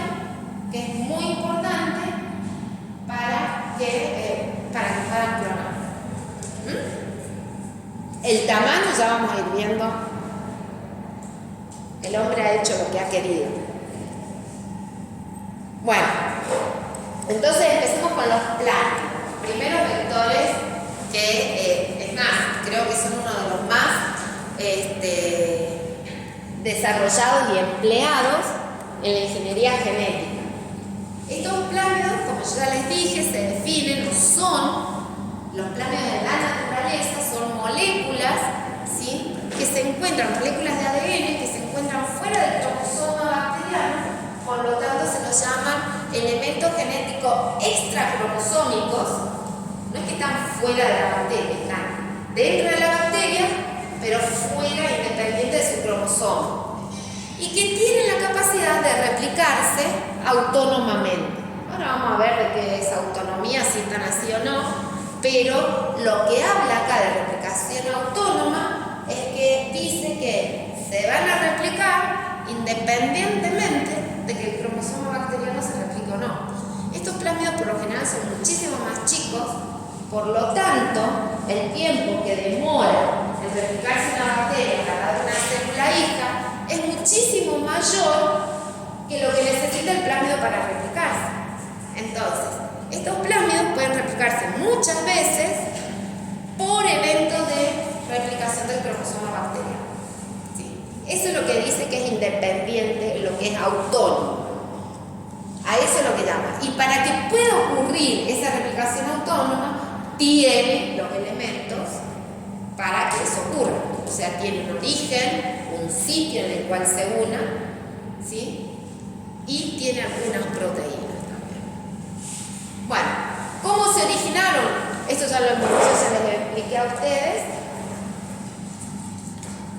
que es muy importante para que puedan clonar. El tamaño ya vamos a ir viendo. El hombre ha hecho lo que ha querido. Bueno, entonces empecemos con los planos. Primeros vectores que, es más, creo que son uno de los más desarrollados y empleados en la ingeniería genética. Estos plámidos, como yo ya les dije, se definen o son, los plámidos de la naturaleza son moléculas, ¿sí?, que se encuentran, moléculas de ADN que se encuentran fuera del cromosoma bacteriano, por lo tanto se los llaman elementos genéticos extracromosómicos. No es que están fuera de la bacteria, están dentro de la bacteria, pero fuera, independiente de su cromosoma. Y que tienen la capacidad de replicarse autónomamente. Ahora vamos a ver de qué es autonomía, si están así o no, pero lo que habla acá de replicación autónoma es que dice que se van a replicar independientemente de que el cromosoma bacteriano se replique o no. Estos plámidos por lo general son muchísimo más chicos, por lo tanto, el tiempo que demora en replicarse una bacteria para dar una célula hija es muchísimo mayor que lo que necesita el plámido para replicarse. Entonces, estos plámidos pueden replicarse muchas veces por eventos de replicación del cromosoma bacteriano. ¿Sí? Eso es lo que dice que es independiente, lo que es autónomo. A eso es lo que llama. Y para que pueda ocurrir esa replicación autónoma, tiene los elementos para que eso ocurra. O sea, tiene un origen, un sitio en el cual se una, ¿sí?, y tiene algunas proteínas también. Bueno, ¿cómo se originaron? Esto ya les expliqué a ustedes.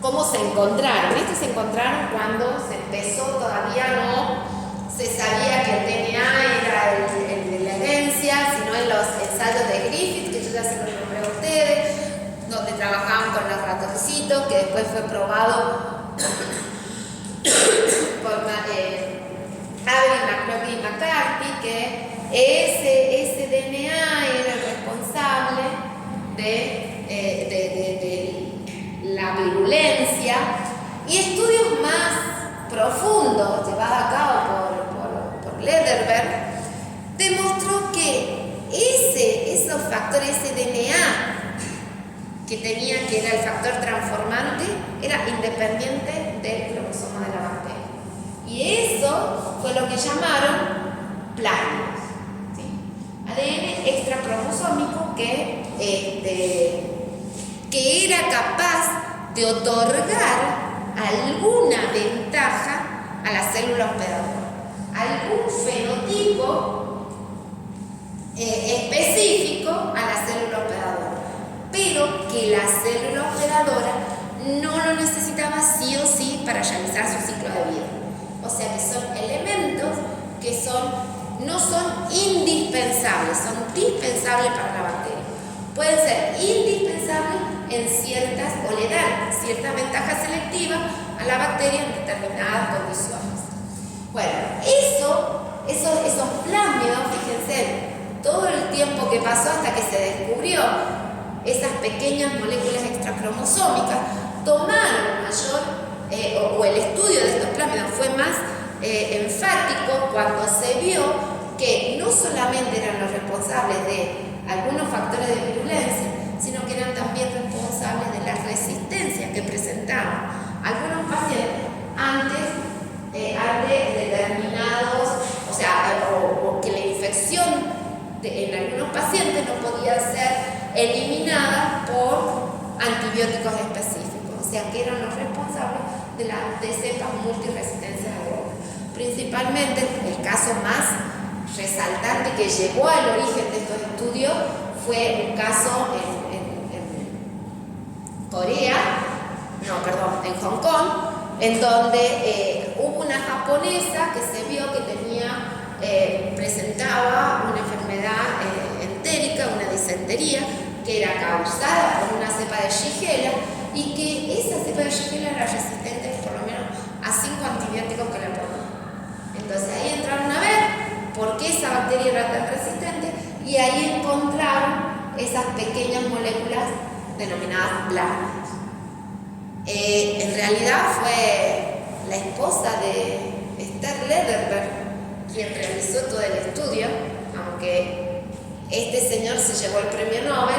¿Cómo se encontraron? Estos se encontraron cuando se empezó, todavía no se sabía que el DNA era el de la herencia, sino en los ensayos de Griffith, que yo ya se los nombré a ustedes, donde trabajaban con los ratoncitos, que después fue probado por Avery, McLaughlin y McCarthy, que ese DNA era el responsable esos factores, ese DNA que tenía, que era el factor transformante, era independiente del cromosoma de la bacteria. Y eso fue lo que llamaron plásmidos, ¿sí? ADN extracromosómico que era capaz de otorgar alguna ventaja a la célula hospedadora, algún fenotipo específico a la célula hospedadora, pero que la célula hospedadora no lo necesitaba sí o sí para realizar su ciclo de vida. O sea que son elementos que no son indispensables, son dispensables para la bacteria. Pueden ser indispensables en ciertas, o le dan cierta ventaja selectiva a la bacteria en determinadas condiciones. Bueno, esos plásmidos, fíjense, todo el tiempo que pasó hasta que se descubrió esas pequeñas moléculas extracromosómicas, tomaron mayor, o el estudio de estos plásmidos fue más enfático cuando se vio que no solamente eran los responsables de algunos factores de virulencia, sino que eran también responsables de la resistencia que presentaban algunos pacientes ante determinados, o que la infección en algunos pacientes no podía ser eliminada por antibióticos específicos, o sea que eran los responsables de cepas multiresistentes a drogas. Principalmente el caso más resaltante que llevó al origen de estos estudios fue un caso en Hong Kong, en donde hubo una japonesa que se vio que presentaba una enfermedad entérica, una disentería, que era causada por una cepa de Shigella, y que esa cepa de Shigella era resistente por lo menos a 5 antibióticos que le ponían. Entonces ahí entraron a ver por qué esa bacteria era tan resistente, y ahí encontraron esas pequeñas moléculas denominadas plásmidos. En realidad fue la esposa de Esther Lederberg quien realizó todo el estudio, aunque este señor se llevó el premio Nobel.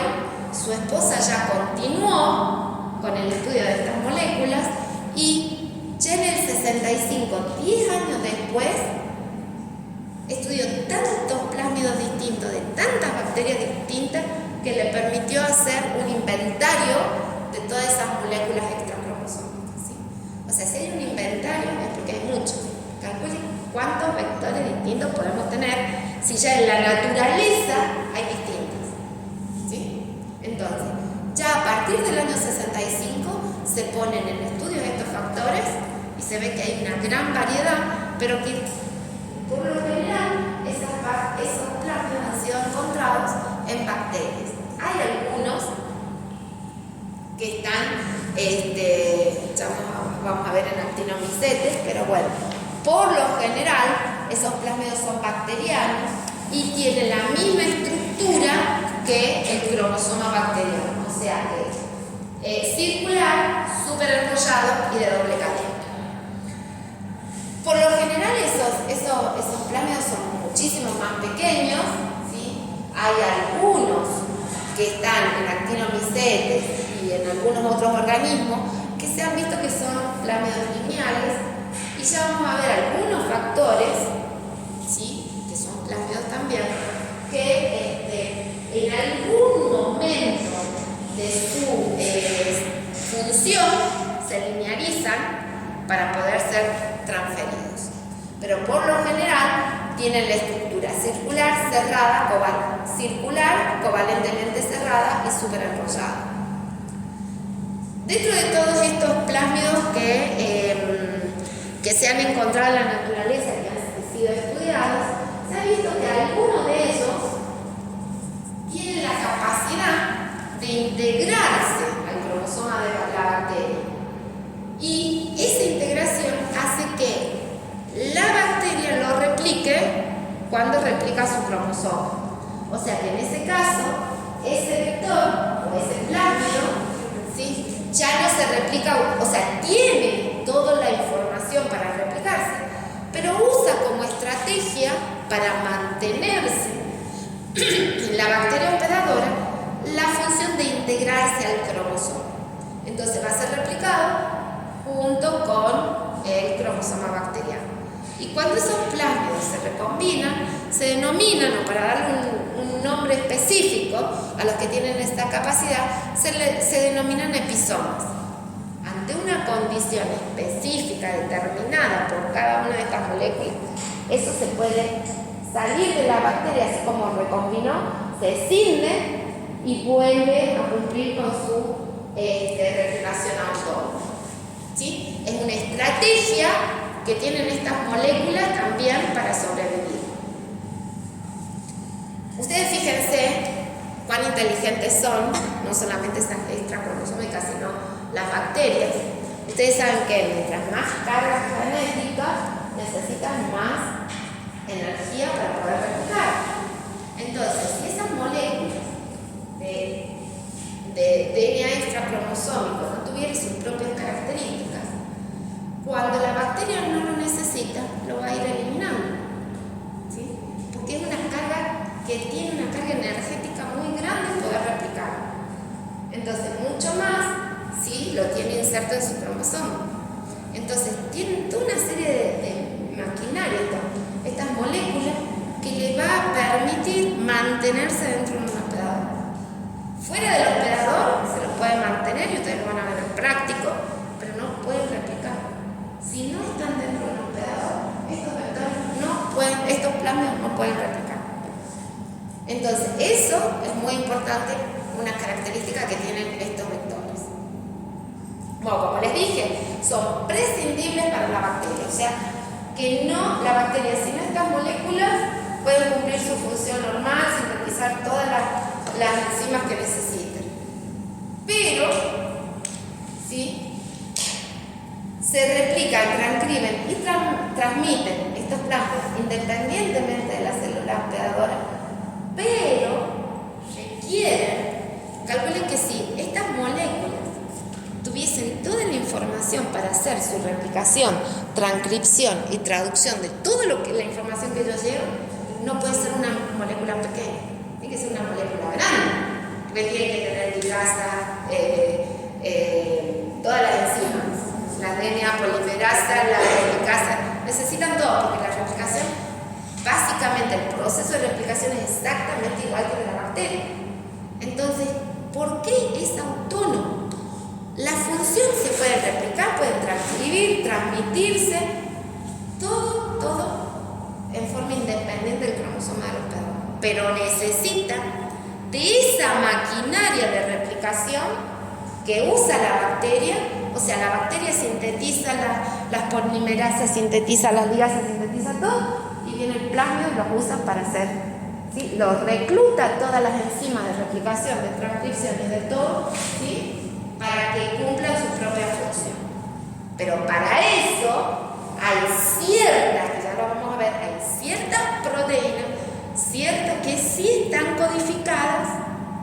Su esposa ya continuó con el estudio de estas moléculas, y ya en el 65, 10 años después, estudió tantos plásmidos distintos de tantas bacterias distintas que le permitió hacer un inventario de todas esas moléculas extracromosómicas, ¿sí? O sea, si hay un inventario es porque hay muchos. Calculen cuántos vectores distintos podemos tener si ya en la naturaleza hay distintos, ¿sí? Entonces, ya a partir del año 65 se ponen en estudio estos factores y se ve que hay una gran variedad, pero que por lo general esos plásmidos han sido encontrados en bacterias. Hay algunos que están, ya vamos a ver en actinomycetes, pero bueno, por lo general esos plásmidos son bacterianos y tienen la misma estructura que el cromosoma bacteriano, o sea que circular, súper enrollado y de doble cadena. Por lo general esos plásmidos son muchísimo más pequeños, ¿sí? Hay algunos que están en actinomycetes y en algunos otros organismos que se han visto que son plásmidos lineales, y ya vamos a ver algunos factores, ¿sí? Que son plásmidos también, que en algún momento de su función se linearizan para poder ser transferidos, pero por lo general tienen la estructura circular, cerrada, covalentemente cerrada y súper enrollada. Dentro de todos estos plásmidos que se han encontrado en la naturaleza, que han sido estudiados, se ha visto que algunos de ellos tienen la capacidad de integrarse al cromosoma de la bacteria, y esa integración hace que la bacteria lo replique cuando replica su cromosoma. O sea que en ese caso, ese vector o ese plásmido, ¿sí?, ya no se replica, o sea, tiene toda la información para replicarse, pero usa como estrategia para mantenerse la bacteria hospedadora Entonces va a ser replicado junto con el cromosoma bacteriano. Y cuando esos plásmidos se recombinan, se denominan, o para darle un nombre específico a los que tienen esta capacidad, se denominan episomas. Ante una condición específica determinada por cada una de estas moléculas, eso se puede salir de la bacteria, así como recombinó, se escinde y vuelve a cumplir con su replicación autónoma. ¿Sí? Es una estrategia que tienen estas moléculas también para sobrevivir. Ustedes fíjense cuán inteligentes son, no solamente estas extracromosómicas, sino las bacterias. Ustedes saben que mientras más carga genética, necesitan más energía para poder replicar. Entonces, si esas moléculas de DNA extracromosómico no tuvieran sus propias características, cuando la bacteria no lo necesita, lo va a ir eliminando. ¿Sí? Porque es una carga que tiene una carga energética muy grande en poder replicar. Entonces, mucho más si lo tiene inserto en su cromosoma. Entonces, tienen toda una serie de maquinaria, estas moléculas, que le va a permitir mantenerse dentro de un hospedador. Fuera del hospedador se lo puede mantener y ustedes lo van a ver en práctico, pero no pueden replicar. Si no están dentro del hospedador, estos vectores estos plásmidos no pueden replicar. Entonces, eso es muy importante, una característica que tienen estos vectores. Bueno, como les dije, son prescindibles para la bacteria, o sea, que no, la bacteria sin estas moléculas puede cumplir su función normal, sintetizar todas las enzimas que necesiten. Pero, ¿sí?, se replican, transcriben y transmiten estos plásmidos independientemente de la célula hospedadora, pero requieren, calculen que si estas moléculas tuviesen toda la información para hacer su replicación, transcripción y traducción de toda la información que ellos llevan, no puede ser una molécula pequeña, tiene que ser una molécula grande, porque tiene que tener librasa, todas las enzimas, la DNA polimerasa, la replicasa, necesitan todo, porque la replicación, básicamente el proceso de replicación es exactamente igual que el de la bacteria. Entonces, ¿por qué es autónomo? La función se puede replicar, puede transcribir, transmitirse, todo en forma independiente del cromosoma del hospedador, pero necesita de esa maquinaria de replicación que usa la bacteria. O sea, la bacteria sintetiza las polimerasas, sintetiza las ligasas, sintetiza todo, y viene el plásmido y los usa para hacer, ¿sí?, los recluta todas las enzimas de replicación, de transcripción y de todo, ¿sí?, para que cumplan su propia función. Pero para eso hay ciertas, que ya lo vamos a ver, hay ciertas proteínas, ciertas que sí están codificadas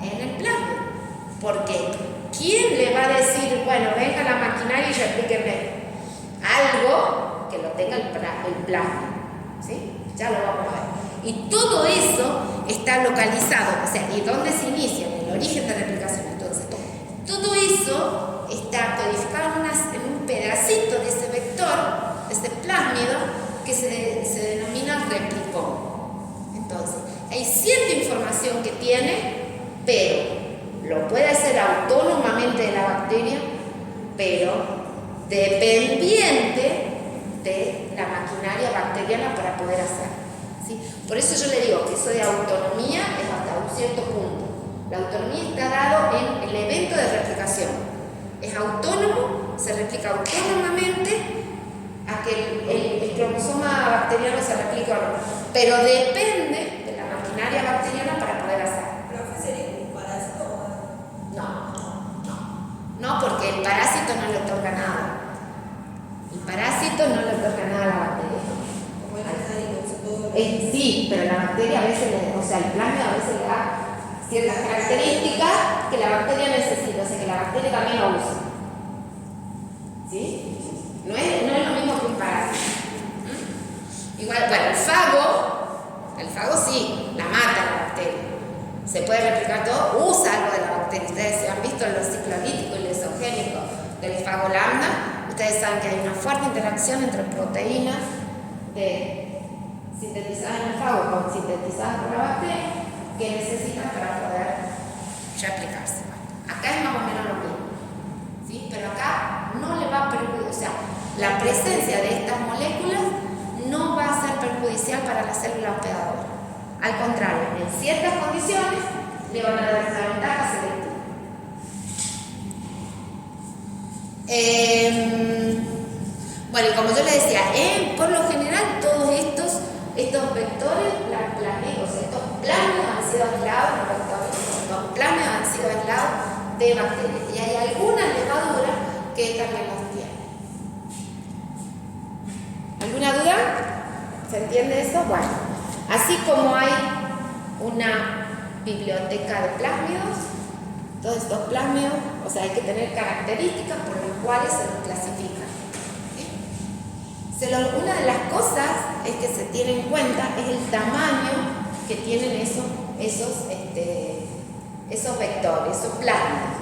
en el plasma. ¿Por qué? ¿Quién le va a decir, bueno, venga la maquinaria y replíquenme algo que lo tenga el plasma? ¿Sí? Ya lo vamos a ver. Y todo eso está localizado, o sea, ¿y dónde se inicia? En el origen de replicación. Entonces, todo eso está codificado en un pedacito de ese vector, de ese plásmido, que se denomina replicón. Entonces, hay cierta información que tiene, pero lo puede hacer autónomamente de la bacteria, pero dependiente de la maquinaria bacteriana para poder hacer. ¿Sí? Por eso yo le digo que eso de autonomía es hasta un cierto punto. La autonomía está dado en el evento de replicación. Es autónomo, se replica autónomamente a que el cromosoma bacteriano se replique o no, pero depende de la maquinaria bacteriana para poder hacer. No, porque el parásito no le otorga nada. El parásito no le otorga nada a la bacteria. Sí, pero la bacteria a veces, el plasma a veces le da ciertas características que la bacteria necesita, o sea que la bacteria también lo usa. ¿Sí? No es lo mismo que un parásito. Igual, bueno, el fago sí, la mata la bacteria. O se puede replicar todo, usa algo de la bacteria. Ustedes han visto los ciclos lítico y lisogénico del fago lambda. Ustedes saben que hay una fuerte interacción entre proteínas sintetizadas en el fago con sintetizadas por la bacteria que necesitan para poder replicarse. Acá es más o menos lo mismo, ¿sí? Pero acá no le va a perjudicar, o sea, la presencia de estas moléculas no va a ser perjudicial para la célula hospedadora. Al contrario, en ciertas condiciones le van a dar una ventaja selectiva. Bueno, y como yo les decía, por lo general todos estos vectores, estos plasmidos han sido aislados, los plasmidos han sido aislados de bacterias. Y hay algunas levaduras que también los tienen. ¿Alguna duda? ¿Se entiende eso? Bueno, así como hay una biblioteca de plásmidos, todos estos plásmidos, o sea, hay que tener características por las cuales se los clasifican. ¿Sí? Una de las cosas es que se tiene en cuenta es el tamaño que tienen esos vectores, esos plásmidos.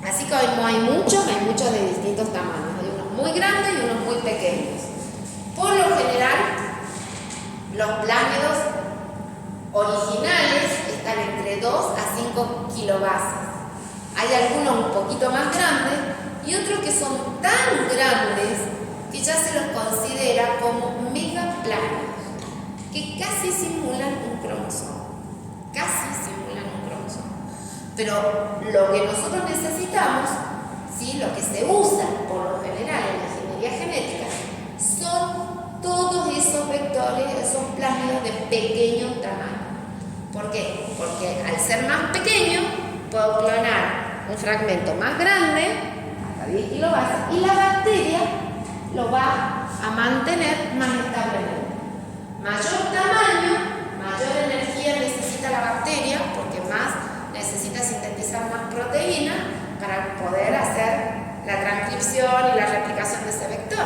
Así que como hay muchos de distintos tamaños. Hay unos muy grandes y unos muy pequeños. Por lo general, los plásmidos originales están entre 2 a 5 kilobases. Hay algunos un poquito más grandes y otros que son tan grandes que ya se los considera como megaplásmidos, que casi simulan un cromosoma. Pero lo que nosotros necesitamos, ¿sí? Lo que se usa por lo general en la ingeniería genética, son todos esos vectores, esos plásmidos de pequeño tamaño. ¿Por qué? Porque al ser más pequeño, puedo clonar un fragmento más grande, hasta 10 kilobases, y la bacteria lo va a mantener más establemente. Mayor tamaño, mayor energía necesita la bacteria, porque más necesita sintetizar más proteína para poder hacer la transcripción y la replicación de ese vector.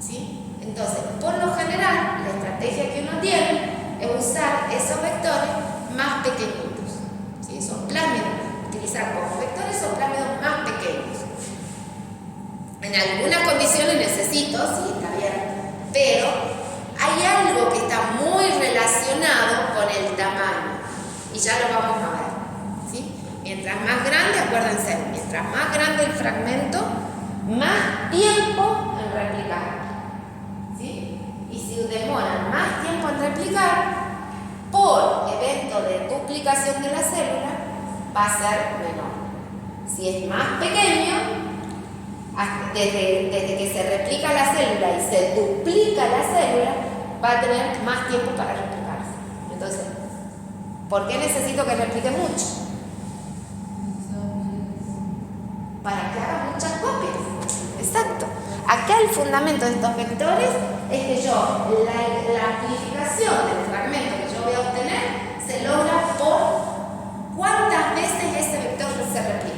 ¿Sí? Entonces, por lo general, la estrategia que uno tiene es usar esos vectores más pequeñitos. ¿Sí? Esos plásmidos, utilizar como vectores esos plásmidos más pequeños. En algunas condiciones necesito, sí, está bien, pero hay algo que está muy relacionado con el tamaño y ya lo vamos a ver. ¿Sí? Mientras más grande, acuérdense, mientras más grande el fragmento, más tiempo en replicar. ¿Sí? Y si demoran más tiempo en replicar, por evento de duplicación de la célula, va a ser menor. Si es más pequeño, desde que se replica la célula y se duplica la célula, va a tener más tiempo para replicarse. Entonces, ¿por qué necesito que replique mucho? Para que haga muchas copias. Exacto. Acá el fundamento de estos vectores es que la amplificación del fragmento que yo voy a obtener se logra por cuántas veces ese vector se replica.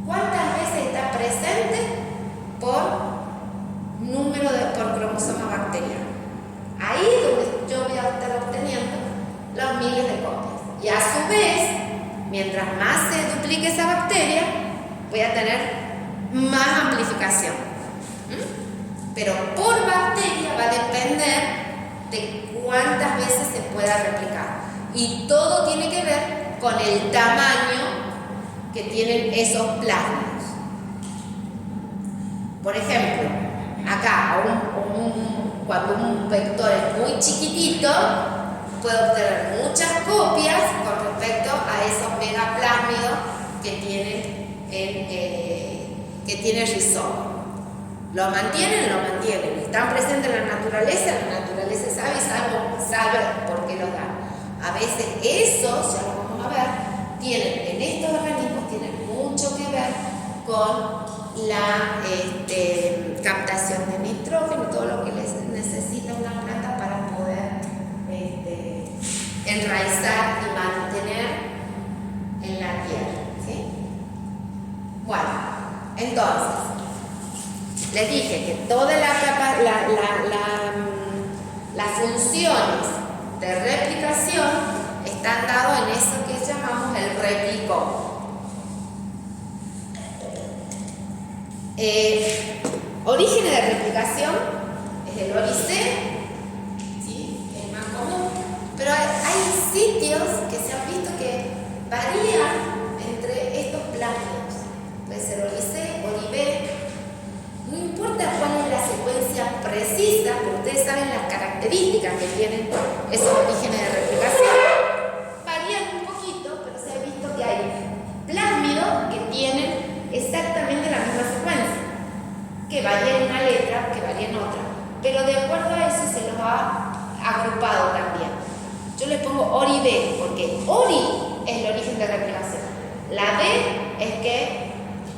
¿Cuántas veces está presente por cromosoma bacteriano? Ahí es donde yo voy a estar obteniendo los miles de copias. Y a su vez, mientras más se duplique esa bacteria, voy a tener más amplificación. Pero por bacteria va a depender de cuántas veces se pueda replicar. Y todo tiene que ver con el tamaño que tienen esos plásmidos. Por ejemplo, acá, cuando un vector es muy chiquitito, puedo obtener muchas copias con respecto a esos megaplásmidos que tiene el rizoma. ¿Lo mantienen? Lo mantienen. ¿Están presentes en la naturaleza? La naturaleza sabe por qué los dan. A veces esos, ya lo vamos a ver, en estos organismos tienen mucho que ver con la captación de nitrógeno, todo lo que necesita una planta para poder enraizar y mantener en la tierra. ¿Sí? Bueno, entonces, les dije que todas las funciones de replicación están dados en eso que llamamos el replicón. Orígenes de replicación es el ORIC, ¿sí? Es más común, pero hay sitios que se han visto que varían entre estos plásmidos. Puede ser ORIC, ORIB, no importa cuál es la secuencia precisa, porque ustedes saben las características que tienen esos orígenes de replicación. Varían un poquito, pero se ha visto que hay plásmidos que tienen exactamente la misma secuencia, que varía en una letra, que varía en otra, pero de acuerdo a eso se los ha agrupado también. Yo les pongo ORI B, porque ORI es el origen de replicación. La B es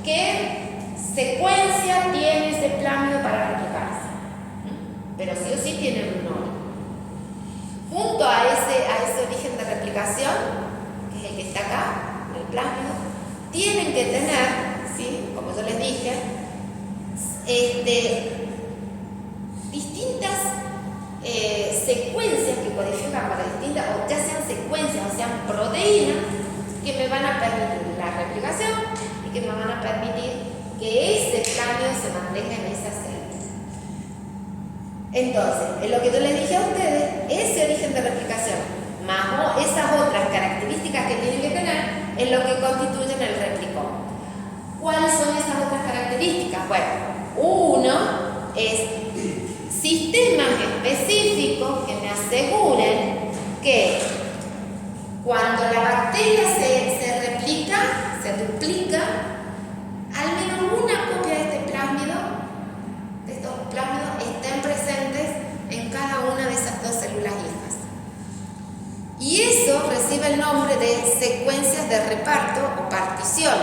qué secuencia tiene ese plásmido para replicarse, pero sí o sí tienen un ORI. Junto a ese origen de replicación, que es el que está acá, el plásmido, tienen que tener, ¿sí? Como yo les dije, distintas secuencias que codifican para distintas, o ya sean secuencias o sean proteínas, que me van a permitir la replicación y que me van a permitir que ese plásmido se mantenga en esa célula. Entonces, en lo que yo les dije a ustedes, ese origen de replicación, más esas otras características que tienen que tener, es lo que constituyen el replicón. ¿Cuáles son esas otras características? Bueno, uno es sistemas específicos que me aseguren que cuando la bacteria se replica, se duplica, al menos una copia de este plásmido, de estos plásmidos, estén presentes en cada una de esas dos células hijas. Y eso recibe el nombre de secuencias de reparto o partición.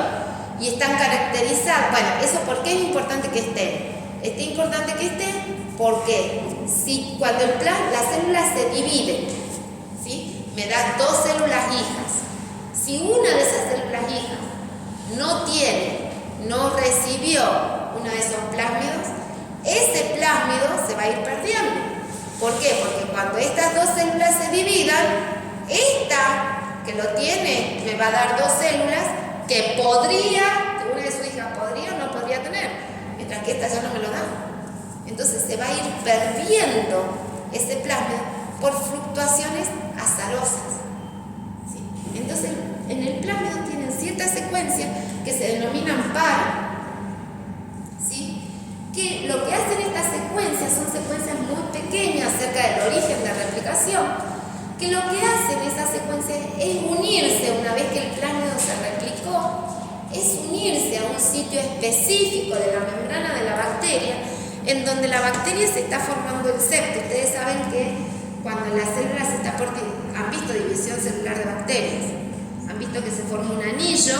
Y están caracterizadas, bueno, eso ¿por qué es importante que estén? Es importante que estén porque cuando la célula se divide, ¿sí? Me da dos células hijas. Si una de esas células hijas no recibió uno de esos plásmidos, ese plásmido se va a ir perdiendo. ¿Por qué? Porque cuando estas dos células se dividan, esta que lo tiene me va a dar dos células que una de sus hijas podría o no podría tener, mientras que esta ya no me lo da. Entonces se va a ir perdiendo ese plásmido por fluctuaciones azarosas, ¿sí? Entonces en el plásmido tienen ciertas secuencias que se denominan par, ¿sí? Que lo que hacen estas secuencias son secuencias muy pequeñas acerca del origen de replicación, que lo que hacen esas secuencias es unirse una vez que el plásmido se replicó, es unirse a un sitio específico de la membrana de la bacteria, en donde la bacteria se está formando el septo. Ustedes saben que cuando en las células se está han visto división celular de bacterias, han visto que se forma un anillo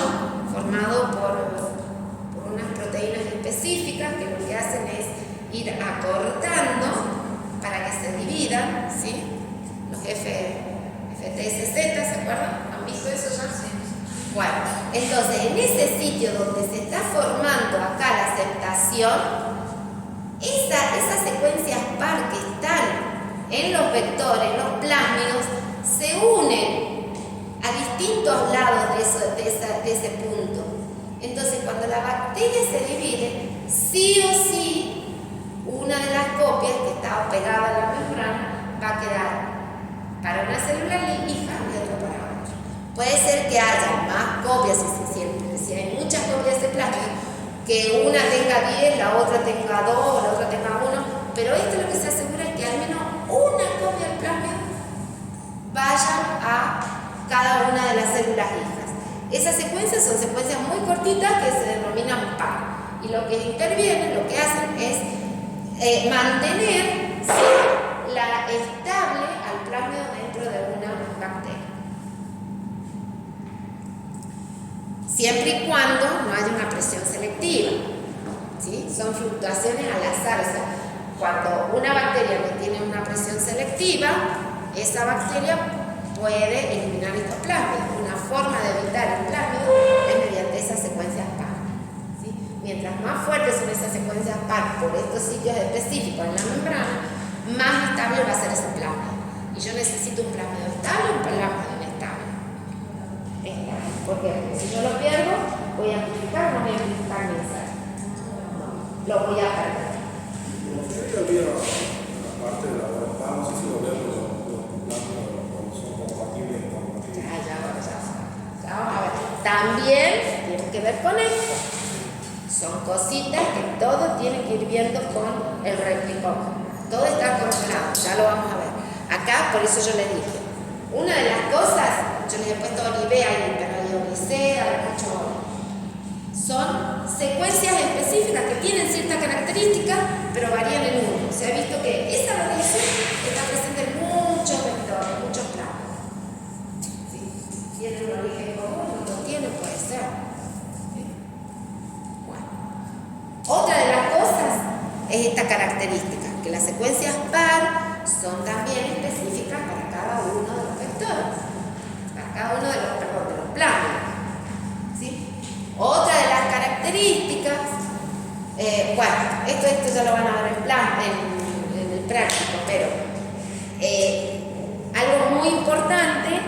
formado por unas proteínas específicas que lo que hacen es ir acortando para que se dividan, ¿sí? Los FTSZ, ¿se acuerdan? ¿Han visto eso ya? Sí. Bueno, entonces en ese sitio donde se está formando acá la aceptación, esas secuencias par que están en los vectores, en los plásmidos, se unen a distintos lados de ese punto. Entonces cuando la bacteria se divide, sí o sí, una de las copias que está pegada a la membrana va a quedar para una célula hija y otra para otra. Puede ser que haya más copias, si hay muchas copias de plásmido, que una tenga 10, la otra tenga 2, la otra tenga 1, pero esto lo que se asegura es que al menos una copia del plásmido vaya a cada una de las células hijas. Esas secuencias son secuencias muy cortitas que se denominan par, y lo que intervienen, lo que hacen es mantener estable al plásmido dentro de una bacteria, siempre y cuando no haya una presión selectiva, ¿sí? Son fluctuaciones al azar. O sea, cuando una bacteria no tiene una presión selectiva, esa bacteria puede eliminar estos plásmidos. Una forma de evitar el plásmido es mediante esas secuencias par, ¿sí? Mientras más fuertes son esas secuencias par por estos sitios específicos en la membrana, más estable va a ser ese plásmido. Y yo necesito un plásmido estable o un plásmido inestable. ¿Por qué? Porque si yo lo pierdo, voy a amplificar o no voy a amplificar mi ensayo. Lo voy a perder. Había una parte de la voluntad, no sé si lo veo, los plásmidos son compatibles. Ya vamos a ver. También tiene que ver con esto. Son cositas que todo tiene que ir viendo con el replicón. Todo está controlado, ya lo vamos a ver. Acá, por eso yo les dije, una de las cosas, yo les he puesto olivea y hiperolivicea, mucho oro. Son secuencias específicas que tienen ciertas características, pero varían en uno. Se ha visto que esa variación está presente en muchos vectores, muchos planos. ¿Sí? ¿Tiene un origen común? ¿No lo tiene? Puede ser. ¿Sí? Bueno. Otra de las cosas es esta característica, que las secuencias par son también específicas para cada uno de los vectores, para cada uno de los planos. ¿Sí? Otra de las características, esto ya lo van a ver en el práctico, pero algo muy importante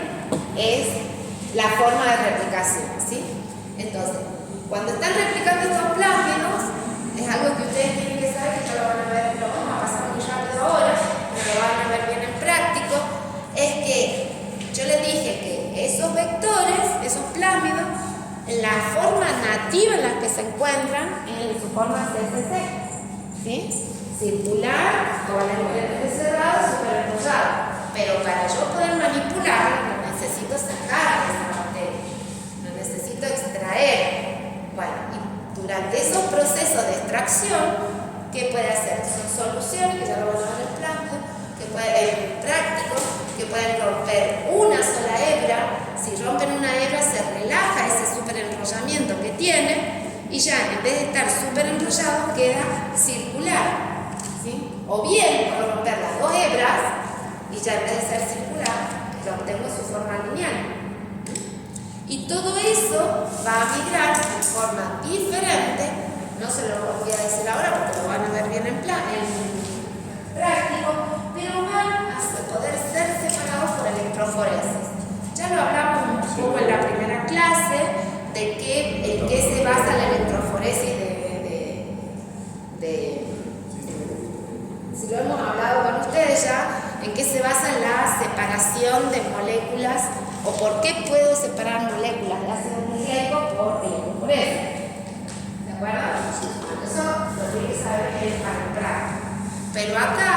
es la forma de replicación, ¿sí? Entonces, cuando están replicando estos plásmidos, es algo que ustedes tienen que saber, que ya lo van a ver, lo vamos a pasar muy rápido ahora, pero lo van a ver bien en práctico, es que yo les dije que esos vectores, esos plásmidos, la forma nativa en la que se encuentran en su forma CCC, ¿sí? Circular, covalentemente cerrado, superenrollado. Pero para yo poder manipularlo, necesito sacar esa bacteria, lo necesito extraer. Bueno, y durante esos procesos de extracción, ¿qué puede hacer? Son soluciones, que ya lo van a ver en plásmido, que pueden, prácticos, que pueden romper una sola hebra. Si rompen una hebra, se relaja ese superenrollamiento que tiene y ya en vez de estar superenrollado queda circular, ¿sí? O bien puedo romper las dos hebras y ya en vez de ser circular, lo obtengo en su forma lineal. Y todo eso va a migrar de forma diferente, no se lo voy a decir ahora porque lo van a ver bien en práctico, pero van a poder ser separados por electroforesis. Ya lo hablamos un poco en la primera clase de en qué se basa la electroforesis si lo hemos hablado con ustedes ya, en qué se basa la separación de moléculas o por qué puedo separar moléculas de ácido nucleico por electroforesis. ¿De acuerdo? Eso lo tiene que saber el práctico. Pero acá,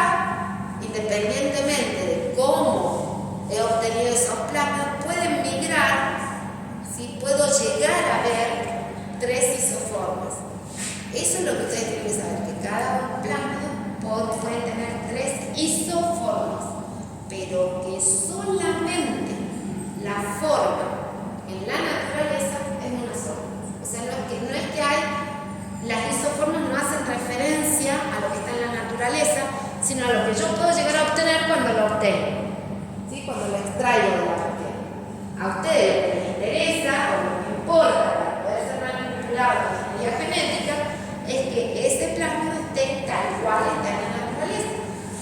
independientemente de cómo he obtenido esos plásmidos, pueden migrar, ¿sí? Puedo llegar a ver 3 isoformas. Eso es lo que ustedes tienen que saber, que cada plásmido puede tener 3 isoformas, pero que solamente la forma en la naturaleza es una sola. O sea, no es que las isoformas no hacen referencia a lo que está en la naturaleza, sino a lo que yo puedo llegar a obtener cuando lo obtengo, ¿sí? Cuando lo extraigo de la bacteria. A ustedes lo que les interesa o lo que importa para poder ser manipulado en la ingeniería genética es que ese plásmido esté tal cual está en la naturaleza,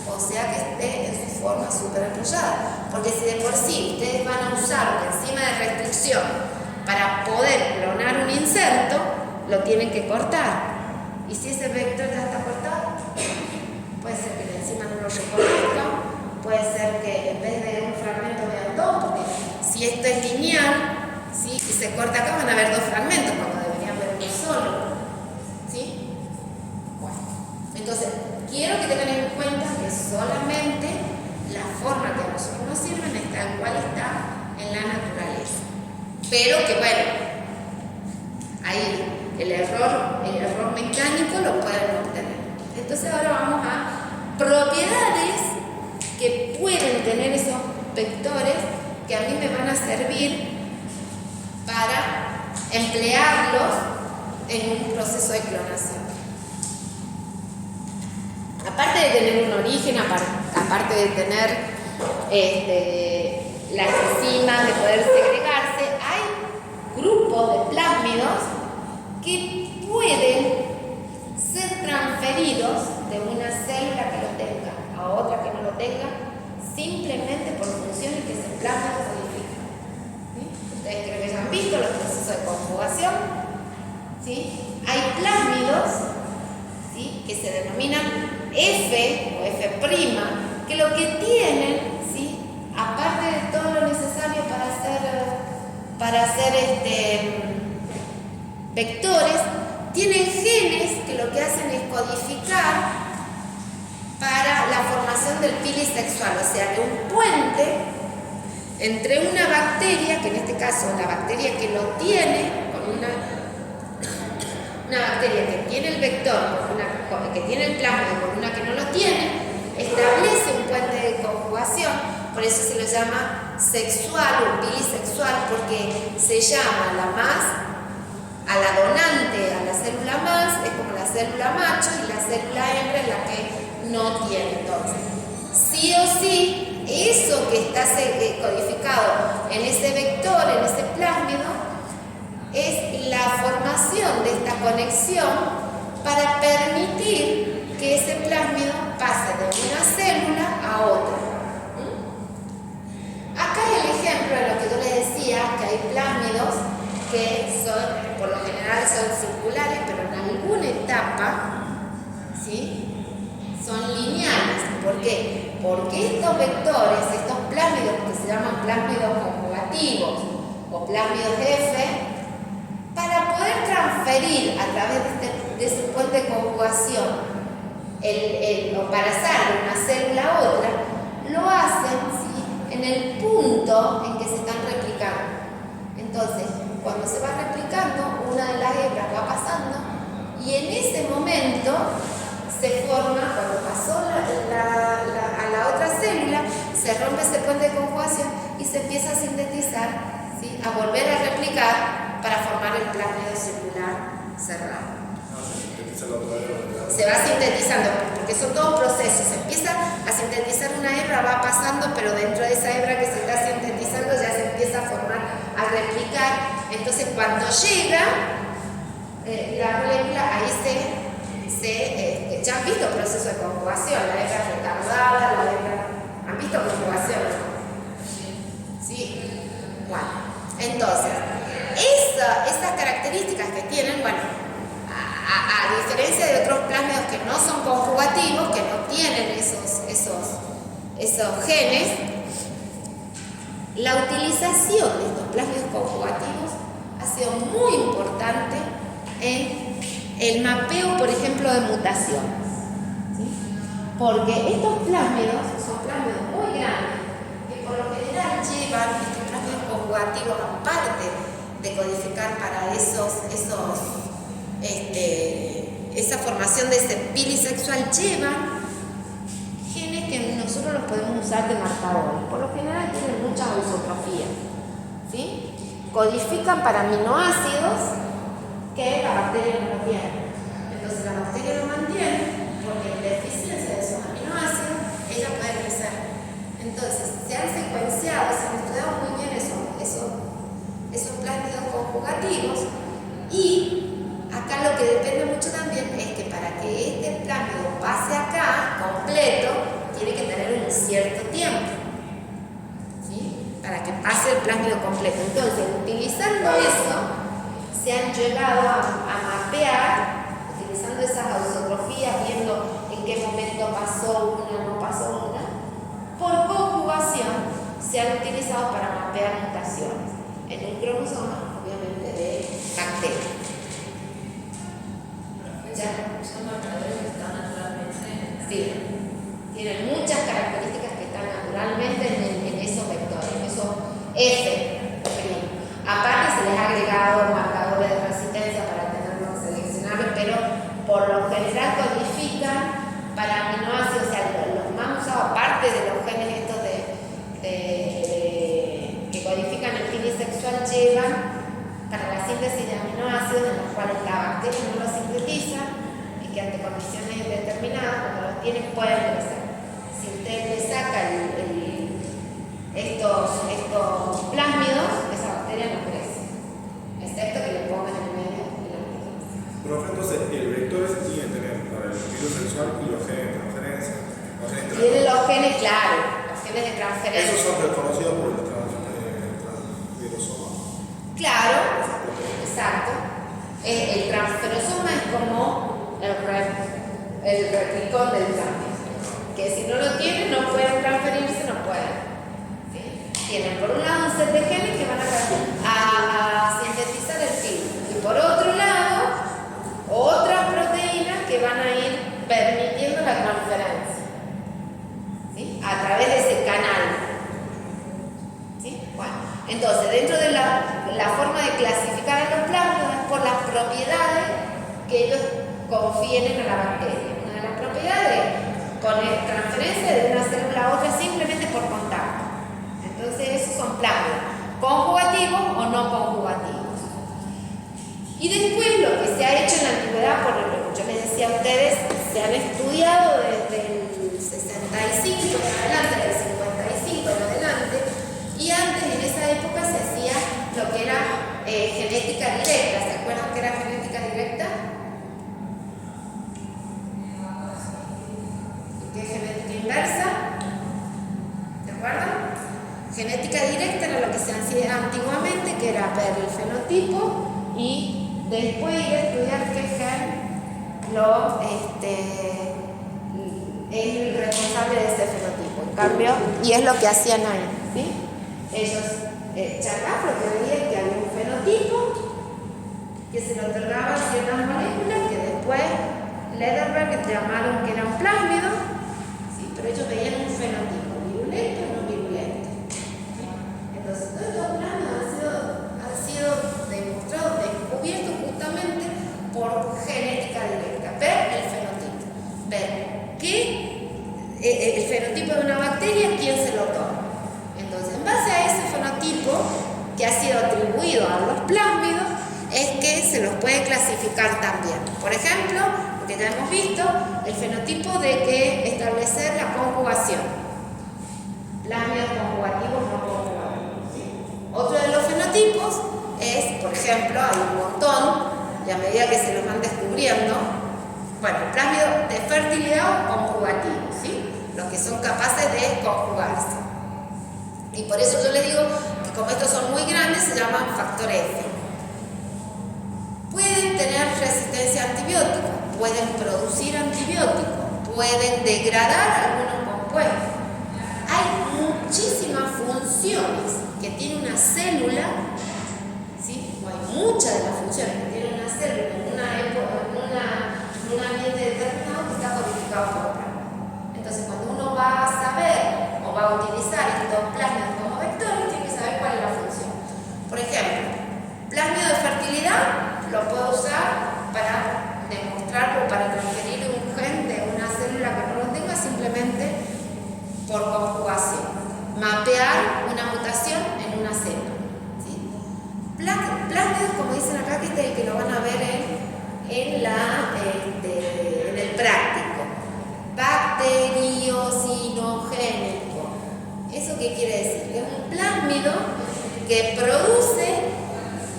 o sea que esté en su forma superenrollada, porque si de por sí ustedes van a usar una enzima de restricción para poder clonar un inserto, lo tienen que cortar. Y si ese vector ya está cortado, puede ser que la enzima no lo reconozca, puede ser que en vez de un fragmento vean 2, porque si esto es lineal, ¿sí? Y se corta acá, van a haber 2 fragmentos cuando deberían haber uno solo, ¿sí? Bueno, entonces quiero que tengan en cuenta que solamente la forma que a nosotros nos sirven es tal cual está en la naturaleza, pero que bueno, ahí el error mecánico lo pueden obtener. Entonces ahora vamos a propiedades que pueden tener esos vectores que a mí me van a servir para emplearlos en un proceso de clonación. Aparte de tener un origen, aparte de tener las enzimas, de poder segregarse, hay grupos de plásmidos que pueden ser transferidos de una célula que lo tenga a otra que no lo tenga, simplemente ejemplo, los procesos de conjugación, ¿sí? Hay plásmidos, ¿sí?, que se denominan F o F', que lo que tienen, ¿sí?, aparte de todo lo necesario para hacer vectores, tienen genes que lo que hacen es codificar para la formación del pili sexual, o sea que un puente entre una bacteria, que en este caso la bacteria que lo tiene, con una bacteria que tiene el vector, que tiene el plasma, con una que no lo tiene, establece un puente de conjugación. Por eso se lo llama sexual o pilisexual, porque se llama a la donante, a la célula más, es como la célula macho, y la célula hembra es la que no tiene. Entonces, sí o sí, eso que está codificado en ese vector, en ese plásmido, es la formación de esta conexión para permitir que ese plásmido pase de una célula a otra. Acá el ejemplo de lo que yo les decía, que hay plásmidos que son, por lo general son circulares, pero en alguna etapa, ¿sí?, son lineales. ¿Por qué? Porque estos vectores, estos plásmidos que se llaman plásmidos conjugativos o plásmidos F, para poder transferir a través de ese puente de conjugación o para pasar de una célula a otra, lo hacen, ¿sí?, en el punto en que se están replicando. Entonces, cuando se va replicando, una de las hebras va pasando y en ese momento se forma, cuando pasó a la otra célula, se rompe ese puente de conjugación y se empieza a sintetizar, ¿sí?, a volver a replicar para formar el plásmido circular cerrado. Se va sintetizando, porque son todos procesos. Se empieza a sintetizar una hebra, va pasando, pero dentro de esa hebra que se está sintetizando ya se empieza a formar, a replicar. Entonces, cuando llega la molécula, ahí ya han visto procesos de conjugación, la hebra retardada, la hebra. ¿Han visto conjugación? Sí. Bueno, entonces, estas características que tienen, bueno, a diferencia de otros plásmidos que no son conjugativos, que no tienen esos genes, la utilización de estos plásmidos conjugativos ha sido muy importante en el mapeo, por ejemplo, de mutaciones, ¿sí? Porque estos plásmidos son plásmidos muy grandes que por lo general llevan estos plásmidos conjugativos, aparte de codificar para esa formación de ese pilisexual, llevan genes que nosotros los podemos usar de marcadores. Por lo general tienen mucha isotropía, ¿sí? Codifican para aminoácidos que la bacteria no lo tiene. Entonces la bacteria lo mantiene porque en deficiencia de esos aminoácidos ella puede crecer. Entonces se han secuenciado, se han estudiado muy bien esos plásmidos conjugativos, y acá lo que depende mucho también es que para que este plásmido pase acá completo tiene que tener un cierto tiempo, ¿sí?, para que pase el plásmido completo. Entonces, utilizando eso, se han llegado a mapear, utilizando esas ausotrofías, viendo en qué momento pasó una, no pasó una, por conjugación se han utilizado para mapear mutaciones en un cromosoma, obviamente, de bacterias. Son marcadores que están naturalmente. Sí, tienen muchas características que están naturalmente en esos vectores, en esos F'. Aparte se les ha agregado marcadores de resistencia para tenerlos seleccionables, pero por lo general codifican para aminoácidos, o sea, los más usados, aparte de los genes estos que codifican el pilisexual, llevan para la síntesis de aminoácidos, en los cuales la bacteria no los sintetiza y que ante condiciones determinadas, cuando los tienen, pueden crecer. Si usted le saca estos plásmidos, esa bacteria no crece, excepto que le pongan en el medio y la crece. Profe, entonces el vector tiene que tener para el virus sexual y los genes de transferencia. Tiene los genes, claro, los genes de transferencia. Esos son reconocidos por el transvirosoma. Claro, El transferosoma es como el replicón del cambio, que si no lo tienen no pueden transferirse, no pueden. ¿Sí? Tienen por un lado un set de genes que van a sintetizar el fibro y por otro lado otras proteínas que van a ir permitiendo la transferencia, ¿sí? A través de ese canal. ¿Sí? Bueno, entonces dentro de la forma de clasificar a los plásmidos es por las propiedades que ellos confieren a la bacteria. Una de las propiedades con transferencia de una célula a otra simplemente por contacto. Entonces esos son plásmidos conjugativos o no conjugativos. Y después lo que se ha hecho en la antigüedad, yo les decía a ustedes, se han estudiado desde el 65 en adelante, del 55 en adelante, y antes en esa época se hacía lo que era genética directa. ¿Se acuerdan que era genética directa? ¿Y qué es genética inversa? ¿Se acuerdan? Genética directa era lo que se hacía antiguamente, que era ver el fenotipo y después ir a estudiar qué gen es el responsable de ese fenotipo. En cambio, y es lo que hacían ahí, ¿sí? Ellos charlaban lo que veían que había un fenotipo que se le otorgaba a ciertas moléculas que después Lederberg llamaron que era un plásmido, ¿sí? Pero ellos veían un fenotipo, virulento o no virulento. ¿Sí? Entonces, todos estos plásmidos han sido demostrados, descubiertos justamente por genética directa. Ver el fenotipo, ver el fenotipo de una bacteria, quién se lo otorga. Entonces, en base a ese fenotipo que ha sido atribuido a los plásmidos, es que se los puede clasificar también. Por ejemplo, lo que ya hemos visto, el fenotipo de que establecer la conjugación. Plásmidos conjugativos, no conjugativos. ¿Sí? Otro de los fenotipos es, por ejemplo, hay un montón, y a medida que se los van descubriendo, bueno, plásmidos de fertilidad o conjugativos, ¿sí? Los que son capaces de conjugarse. Y por eso yo les digo que como estos son muy grandes, se llaman factor F. Pueden tener resistencia a antibióticos, pueden producir antibióticos, pueden degradar algunos compuestos. Hay muchísimas funciones que tiene una célula, ¿sí? O hay muchas de las funciones que tiene una célula en una época, en un ambiente determinado que está codificado por plásmidos. Entonces, cuando uno va a saber o va a utilizar estos plásmidos como vectores, tiene que saber cuál es la función. Por ejemplo, plásmido de fertilidad lo puedo usar para demostrar o para transferir un gen de una célula que no lo tenga simplemente por conjugación. Mapear una mutación en una célula. ¿Sí? Plásmidos, como dicen acá, que este es el que lo van a ver en el práctico. Bacteriocinogénico. ¿Eso qué quiere decir? Que es un plásmido que produce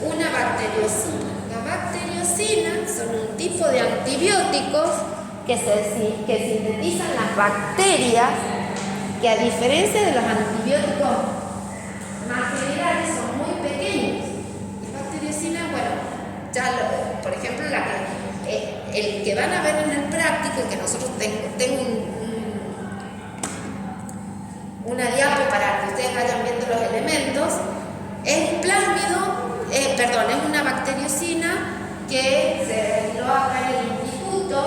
una bacteriocina. Las bacteriocinas son un tipo de antibióticos que sintetizan las bacterias, que a diferencia de los antibióticos más generales son muy pequeños. Las bacteriocinas, bueno, por ejemplo, el que van a ver en el práctico, que nosotros tengo una diapo para que ustedes vayan viendo los elementos, es es una bacteriocina que se realizó acá en el instituto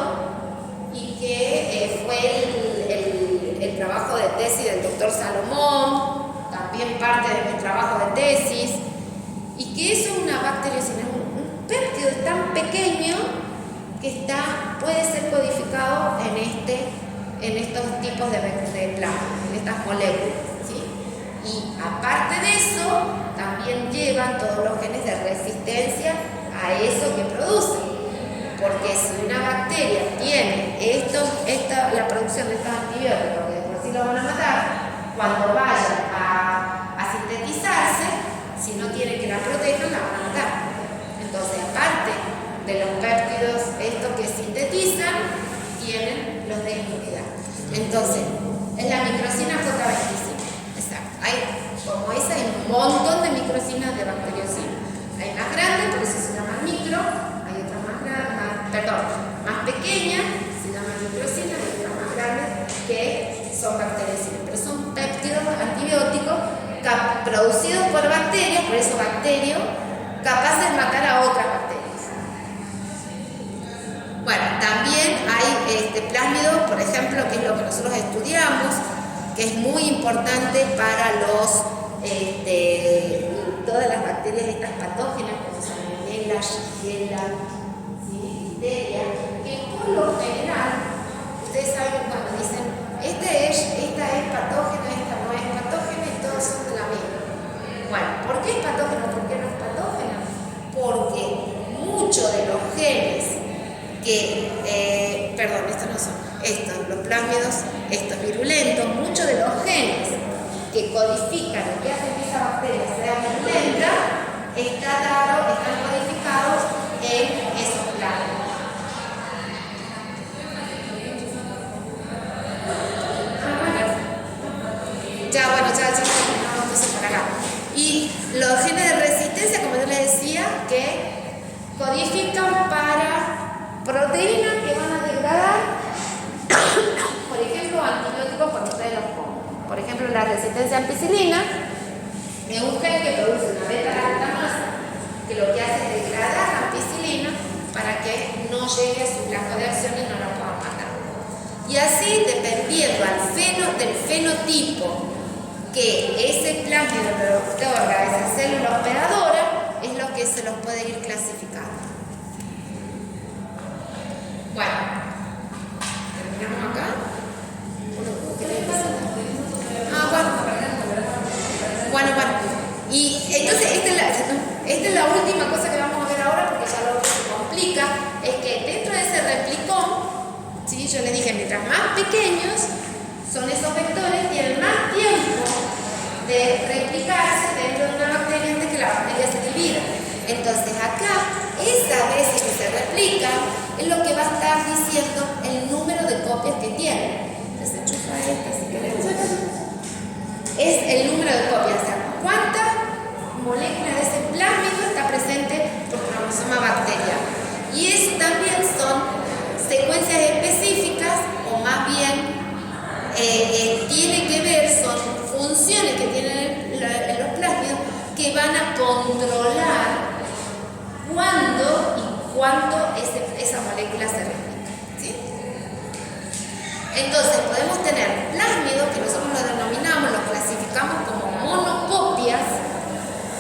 y que fue el trabajo de tesis del doctor Salomón, también parte de mi trabajo de tesis, y que eso es una bacteriocina, un péptido tan pequeño que puede ser codificado en estos tipos de plasma, en estas moléculas, ¿sí? Y aparte de eso, también llevan todos los genes de resistencia a eso que producen. Porque si una bacteria tiene la producción de estos antibióticos, que de por sí lo van a matar, cuando vayan a sintetizarse, si no quieren que la protejan, la van a matar. Entonces, aparte de los péptidos estos que sintetizan, tienen los de inmunidad. Entonces, es la microcina J25. Exacto. Como esa, hay un montón de microcinas de bacteriocina. Hay más grandes, por eso se llaman micro, hay producidos por bacterias, por eso bacterio, capaces de matar a otras bacterias. Bueno, también hay plásmidos, por ejemplo, que es lo que nosotros estudiamos, que es muy importante para todas las bacterias estas patógenas, como Salmonella, Shigella, Listeria, que por lo general, ustedes saben cuando dicen, esta es patógena, esta no es patógena, y todos son de la misma. Bueno, ¿por qué es patógeno? ¿Por qué no es patógena? Porque muchos de los genes los plásmidos, estos virulentos, muchos de los genes que codifican lo que hacen que esa bacteria sea virulenta, están codificados en esos plásmidos. Ya terminamos entonces por acá. Y los genes de resistencia, como yo les decía, que codifican para proteínas que van a degradar, por ejemplo, antibióticos cuando ustedes los comen. Por ejemplo, la resistencia a ampicilina es un gen que produce una beta-lactamasa que lo que hace es degradar la ampicilina para que no llegue a su blanco de acción y no la puedan matar. Y así, dependiendo del fenotipo que ese plásmido le otorga a esa célula hospedadora, es lo que se los puede ir clasificando. Bueno, terminamos acá. Bueno. Y entonces esta es la última cosa que vamos a ver ahora, porque ya lo que se complica es que dentro de ese replicón, ¿sí? Yo les dije, mientras más pequeños son esos vectores, tienen más tiempo de replicarse dentro de una bacteria antes que la bacteria se divida. Entonces acá, esas veces que se replican, es lo que va a estar diciendo el número de copias que tiene. Les enchufa esta si queremos. Es el número de copias, o sea, cuántas moléculas de ese plásmido está presente por cromosoma bacteriano. Y eso también son secuencias específicas, o más bien tiene que ver, son funciones que tienen los plásmidos que van a controlar cuándo y cuánto esa molécula se replica, ¿sí? Entonces podemos tener plásmidos que nosotros los denominamos, los clasificamos como monocopias,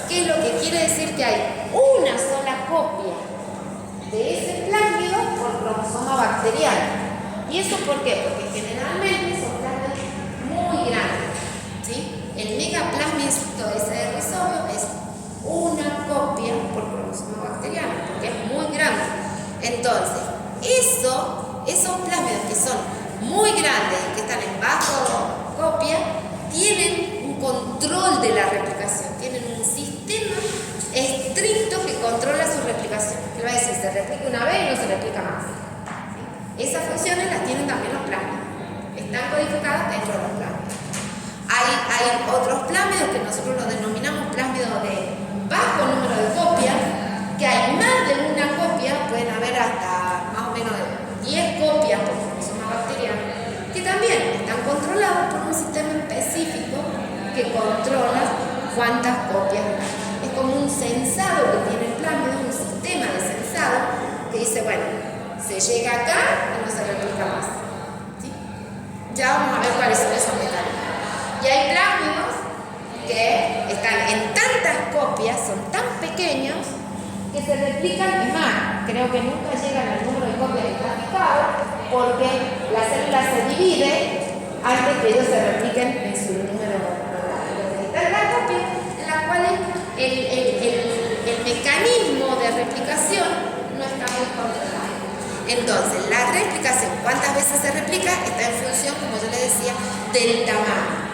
que es lo que quiere decir que hay una sola copia de ese plásmido por cromosoma bacteriano. ¿Y eso por qué? Porque generalmente son plásmidos muy grandes, ¿sí? El megaplasmido ese de rizobio es una copia por cromosoma bacteriano, porque es muy grande. Entonces, esos plásmidos que son muy grandes y que están en bajo copia, tienen un control de la replicación, tienen un sistema estricto que controla su replicación. Que va a decir, se replica una vez y no se replica más. ¿Sí? Esas funciones las tienen también los plásmidos. Están codificadas dentro de los plásmidos. Hay otros plásmidos que nosotros los denominamos plásmidos de bajo número de copias, que hay más de una copia, pueden haber hasta más o menos 10 copias por cromosoma bacteriano, que también están controlados por un sistema específico que controla cuántas copias hay. Es como un censado que tiene el plásmido, un sistema de censado que dice, bueno, se llega acá y no se replica más. ¿Sí? Ya vamos a ver cuáles son esos mecanismos. Y hay plásmidos que están en tantas copias, son tan pequeños, que se replican, es más, creo que nunca llegan al número de copias clasificado, porque la célula se divide antes que ellos se repliquen en su número de está en la copia, en la cual el mecanismo de replicación no está muy controlado. Entonces, la replicación, cuántas veces se replica, está en función, como yo les decía, del tamaño.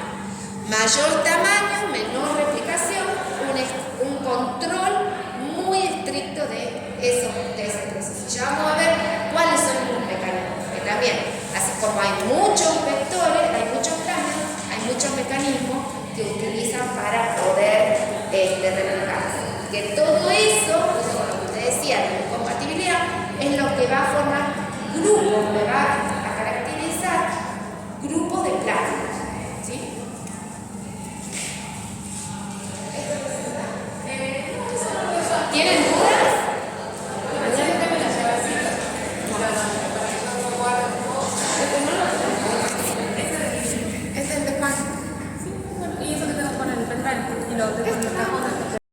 Mayor tamaño, menor replicación, un control muy estricto de ese proceso. Ya vamos a ver cuáles son los mecanismos. Que también, así como hay muchos vectores, hay muchos plásmidos, hay muchos mecanismos que utilizan para poder replicarse. Que todo eso, como usted decía, la incompatibilidad, es lo que va a formar grupos, que va